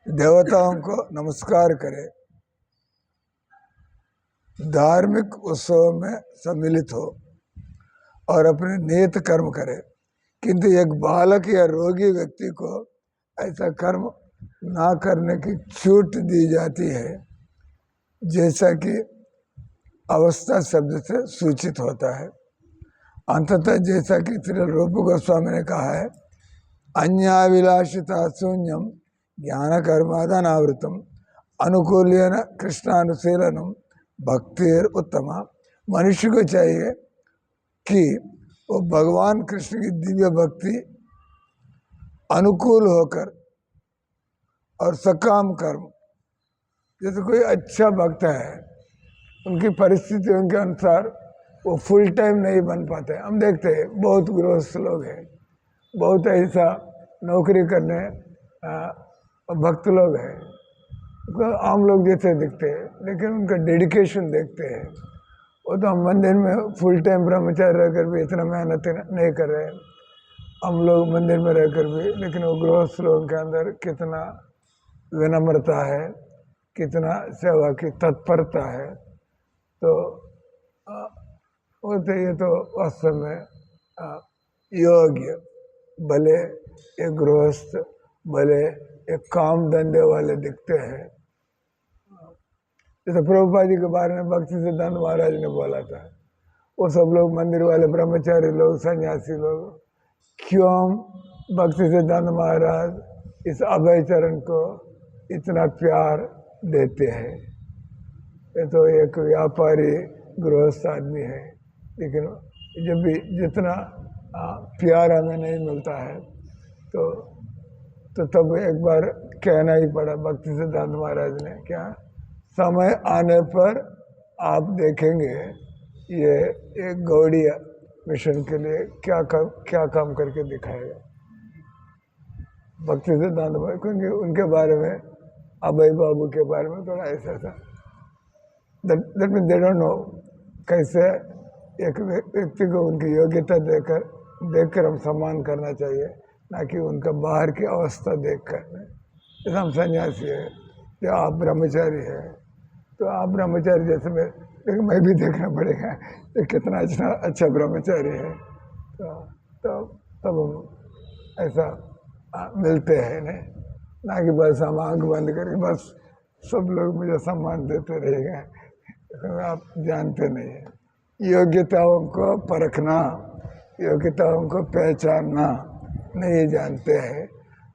Speaker 1: देवताओं को नमस्कार करे, धार्मिक उत्सव में सम्मिलित हो और अपने नियत कर्म करे, किंतु एक बालक या रोगी व्यक्ति को ऐसा कर्म ना करने की छूट दी जाती है, जैसा कि अवस्था शब्द से सूचित होता है। अंततः जैसा कि श्री रूप गोस्वामी ने कहा है, अन्याभिलाषिता शून्यम ज्ञान कर्मादानावृतम अनुकूल्यन कृष्णानुशीलनम भक्तिर उत्तमा। मनुष्य को चाहिए कि वो भगवान कृष्ण की दिव्य भक्ति अनुकूल होकर और सकाम कर्म, जैसे कोई अच्छा भक्त है उनकी परिस्थितियों के अनुसार वो फुल टाइम नहीं बन पाते। हम देखते हैं बहुत गृहस्थ लोग हैं, बहुत ऐसा नौकरी करने भक्त लोग हैं, आम लोग जैसे दिखते हैं, लेकिन उनका डेडिकेशन देखते हैं। वो तो हम मंदिर में फुल टाइम ब्रह्मचारी रहकर भी इतना मेहनत नहीं कर रहे हैं, हम लोग मंदिर में रहकर भी, लेकिन वो गृहस्थ लोगों के अंदर कितना विनम्रता है, कितना सेवा की तत्परता है। तो बोलते ये तो वास्तव में योग्य, भले एक गृहस्थ, भले एक काम धंधे वाले दिखते हैं। जैसे प्रभुपाद जी के बारे में भक्ति सिद्धांत महाराज ने बोला था, वो सब लोग मंदिर वाले ब्रह्मचारी लोग, सन्यासी लोग, क्यों भक्ति सिद्धांत महाराज इस अभय चरण को इतना प्यार देते हैं। ये तो एक व्यापारी गृहस्थ आदमी है, लेकिन जब भी जितना प्यार हमें नहीं मिलता है तो तब एक बार कहना ही पड़ा भक्ति सिद्धांत महाराज ने, क्या समय आने पर आप देखेंगे ये एक गौड़िया मिशन के लिए क्या काम करके दिखाएगा। भक्ति सिद्धांत भाई, क्योंकि उनके बारे में, अभय बाबू के बारे में थोड़ा ऐसा था, that mean they don't know कैसे एक व्यक्ति को उनकी योग्यता देखकर हम सम्मान करना चाहिए, ना कि उनका बाहर की अवस्था देखकर। जैसे हम सन्यासी है या आप ब्रह्मचारी है, तो आप ब्रह्मचारी जैसे लेकिन मैं भी देखना पड़ेगा ये कितना अच्छा ब्रह्मचारी है, तो तब हम ऐसा मिलते हैं नहीं, ना कि बस हम आँख बंद करके बस सब लोग मुझे सम्मान देते रहेगा, आप जानते नहीं है। योग्यताओं को परखना, योग्यताओं को पहचानना नहीं जानते हैं,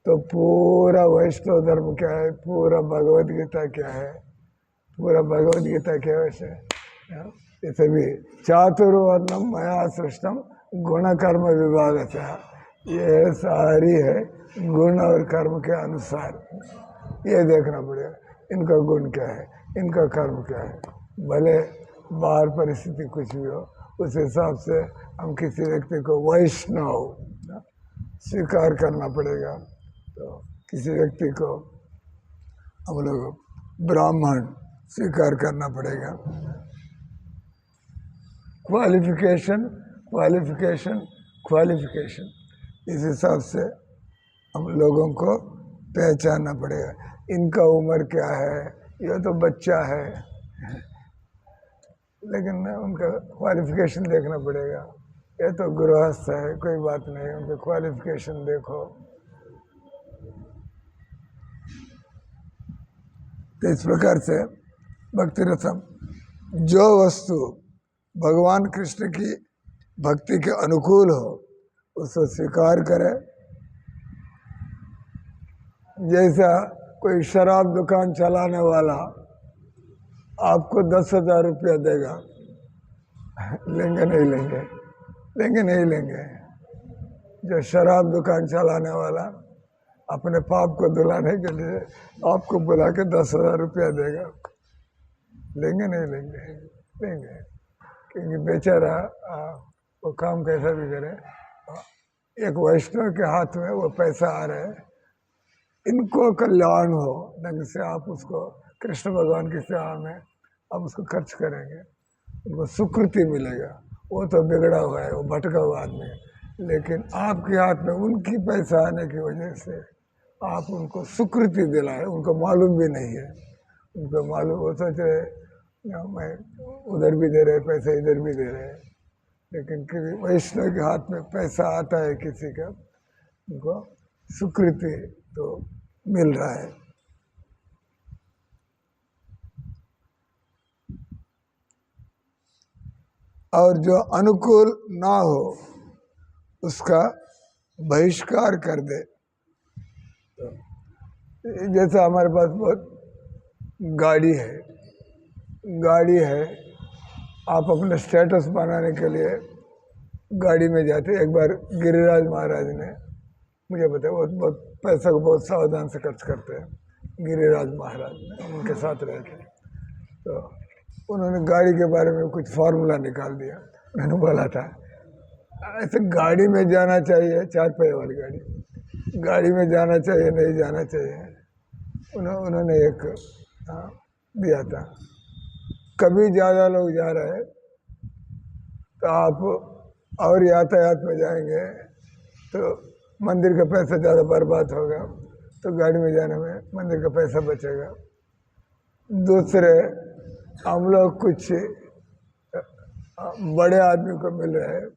Speaker 1: तो पूरा वैष्णव धर्म क्या है, पूरा भगवद गीता क्या है, पूरा भगवद गीता क्या वैसे जैसे भी चातुर्वर्णम मया सृष्टम गुण कर्म विभाग, ये सारी है गुण और कर्म के अनुसार। ये देखना पड़ेगा इनका गुण क्या है, इनका कर्म क्या है, भले बाहर परिस्थिति कुछ भी हो, उस हिसाब से हम किसी व्यक्ति को वैष्णव स्वीकार करना पड़ेगा। तो किसी व्यक्ति को हम लोग ब्राह्मण स्वीकार करना पड़ेगा। क्वालिफिकेशन क्वालिफिकेशन क्वालिफिकेशन, इस हिसाब से हम लोगों को पहचानना पड़ेगा। इनका उम्र क्या है, ये तो बच्चा है, लेकिन उनका क्वालिफिकेशन देखना पड़ेगा। ये तो गृहस्थ है, कोई बात नहीं, उनके क्वालिफिकेशन देखो। तो इस प्रकार से भक्ति रसम, जो वस्तु भगवान कृष्ण की भक्ति के अनुकूल हो उसको स्वीकार करे। जैसा कोई शराब दुकान चलाने वाला आपको 10,000 रुपया देगा, लेंगे नहीं लेंगे, लेंगे नहीं लेंगे। जो शराब दुकान चलाने वाला अपने पाप को धुलाने के लिए आपको बुला के 10,000 रुपया देगा, लेंगे नहीं लेंगे, लेंगे, क्योंकि बेचारा वो काम कैसा भी करे, एक वैष्णव के हाथ में वो पैसा आ रहा है, इनको कल्याण हो ढंग से आप उसको कृष्ण भगवान की सेवा में आप उसको खर्च करेंगे, उनको सुकृति मिलेगा। वो तो बिगड़ा हुआ है, वो भटका हुआ आदमी है, लेकिन आपके हाथ में उनकी पैसा आने की वजह से आप उनको सुकृति दिलाए, उनको मालूम भी नहीं है, उनको मालूम, वो सोच रहे मैं उधर भी दे रहे पैसे, इधर भी दे रहे, लेकिन किसी वैष्णव के हाथ में पैसा आता है किसी का, उनको सुकृति तो मिल रहा है। और जो अनुकूल ना हो उसका बहिष्कार कर दे। तो जैसे हमारे पास बहुत गाड़ी है, आप अपने स्टेटस बनाने के लिए गाड़ी में जाते। एक बार गिरिराज महाराज ने मुझे बताया, बहुत पैसा को बहुत सावधान से खर्च करते हैं गिरिराज महाराज ने, उनके साथ रहे थे। तो उन्होंने गाड़ी के बारे में कुछ फार्मूला निकाल दिया। मैंने बोला था ऐसे गाड़ी में जाना चाहिए, 4 पहिए वाली गाड़ी में जाना चाहिए, नहीं जाना चाहिए। उन्होंने एक दिया था, कभी ज़्यादा लोग जा रहे हैं तो आप और यातायात में जाएंगे तो मंदिर का पैसा ज़्यादा बर्बाद होगा, तो गाड़ी में जाने में मंदिर का पैसा बचेगा। दूसरे, हम लोग कुछ बड़े आदमी को मिल रहे हैं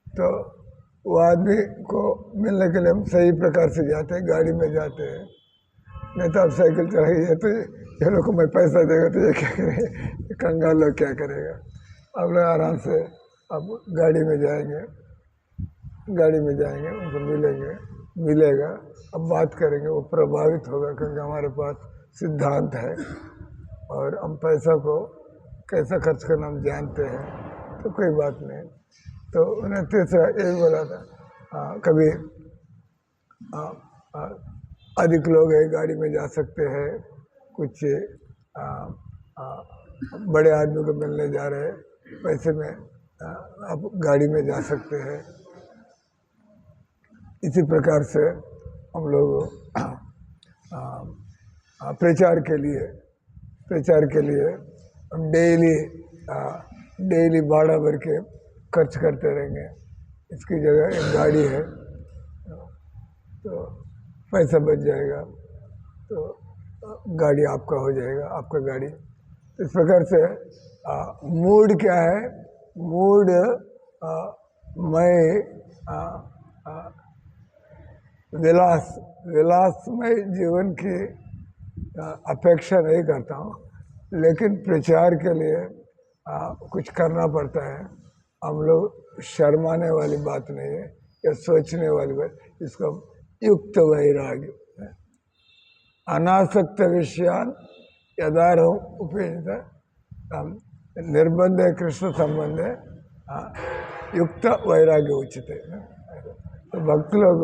Speaker 1: तो वो आदमी को मिलने के लिए हम सही प्रकार से जाते हैं, गाड़ी में जाते हैं। नहीं तो आप साइकिल चलाइए तो ये लोग को मैं पैसा देगा तो ये क्या करेगा, कंगाल लोग क्या करेगा। आप लोग आराम से आप गाड़ी में जाएंगे, उनको मिलेगा, अब बात करेंगे, वो प्रभावित होगा, क्योंकि हमारे पास सिद्धांत है और हम पैसा को कैसा खर्च करना हम जानते हैं, तो कोई बात नहीं। तो उन्हें तीसरा यही बोला था, कभी अधिक लोग है गाड़ी में जा सकते हैं, कुछ बड़े आदमी को मिलने जा रहे हैं, पैसे में आप गाड़ी में जा सकते हैं। इसी प्रकार से हम लोग प्रचार के लिए हम डेली भाड़ा भर के खर्च करते रहेंगे। इसकी जगह एक गाड़ी है तो पैसा बच जाएगा, तो गाड़ी आपका हो जाएगा, आपका गाड़ी। इस प्रकार से मूड क्या है? मूड मैं विलासमय जीवन की अपेक्षा नहीं करता हूँ, लेकिन प्रचार के लिए कुछ करना पड़ता है। हम लोग शर्माने वाली बात नहीं है या सोचने वाली बात, इसको युक्त वैराग्य, अनासक्त विषयान यदारह उपेक्षित निर्बंध कृष्ण संबंध युक्त वैराग्य उचित है। तो भक्त लोग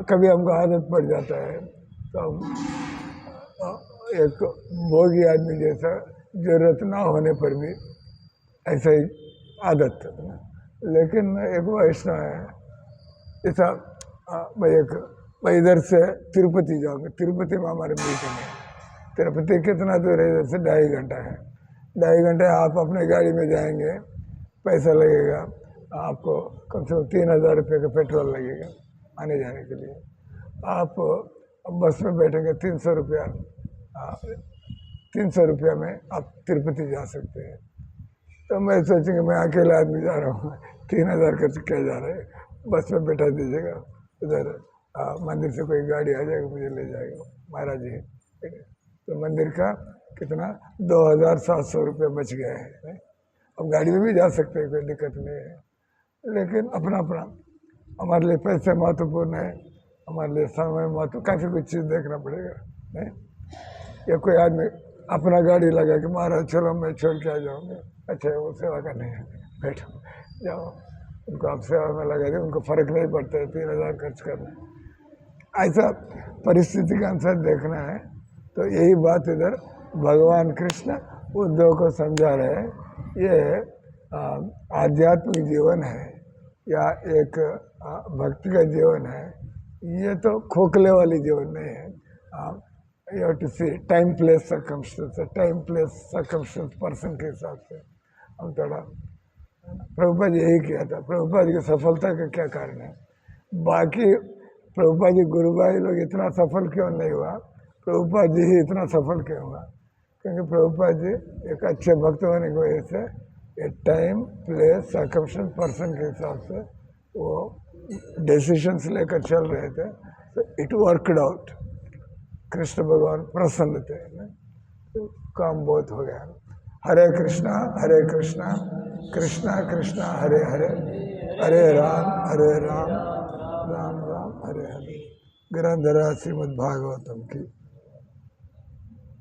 Speaker 1: कभी हमको आदत पड़ जाता है तो हम एक भोगी आदमी जैसा जरूरत ना होने पर भी ऐसा ही आदत। लेकिन एक वैष्णव है ऐसा, मैं इधर से तिरुपति जाऊँगा, तिरुपति में हमारे मीटिंग है। तिरुपति कितना दूर है? इधर से 2.5 घंटा है। 2.5 घंटे आप अपने गाड़ी में जाएंगे, पैसा लगेगा आपको कम से कम 3,000 रुपये का पेट्रोल लगेगा आने जाने के लिए। आप बस में बैठेंगे 300 रुपया, 300 रुपया में आप तिरुपति जा सकते हैं। तो मैं सोचेंगे मैं अकेला आदमी जा रहा हूँ, 3,000 खर्च क्या जा रहा है, बस में बैठा दीजिएगा, उधर मंदिर से कोई गाड़ी आ जाएगा मुझे ले जाएगा महाराज जी। तो मंदिर का कितना 2,700 रुपये बच गए हैं। अब गाड़ी में भी जा सकते हैं, कोई दिक्कत नहीं है, लेकिन अपना अपना हमारे लिए पैसे महत्वपूर्ण है, हमारे लिए समय महत्व, काफ़ी कुछ चीज़ देखना पड़ेगा। नहीं या कोई आदमी अपना गाड़ी लगा के महाराज चलो मैं छोड़ के आ जाऊँगा, अच्छा वो सेवा करनी है, बैठो जाओ, उनको आप सेवा में लगा दे, उनको फ़र्क नहीं पड़ता है 3,000 खर्च करना। ऐसा परिस्थिति के अनुसार देखना है। तो यही बात इधर भगवान कृष्ण उद्धव को समझा रहे हैं। ये आध्यात्मिक जीवन है या एक भक्ति का जीवन है, ये तो खोखले वाली जीवन नहीं है। You have to see time place circumstance person के हिसाब से हम थोड़ा, प्रभुपाद जी यही किया था। प्रभुपाद की सफलता का क्या कारण है? बाकी प्रभुपाद जी गुरु भाई लोग इतना सफल क्यों नहीं हुआ, प्रभुपाद जी ही इतना सफल क्यों हुआ? क्योंकि प्रभुपाद जी एक अच्छे भक्त होने की वजह से ये टाइम प्लेस सर्कमस्टेंस पर्सन के हिसाब से वो डिसीजंस लेकर चल रहे थे, तो इट वर्कड आउट। कृष्ण भगवान प्रसन्न थे, तो काम बहुत हो गया। हरे कृष्णा कृष्णा कृष्णा हरे हरे, हरे राम राम राम हरे हरे। ग्रंथरा श्रीमद् भागवतम की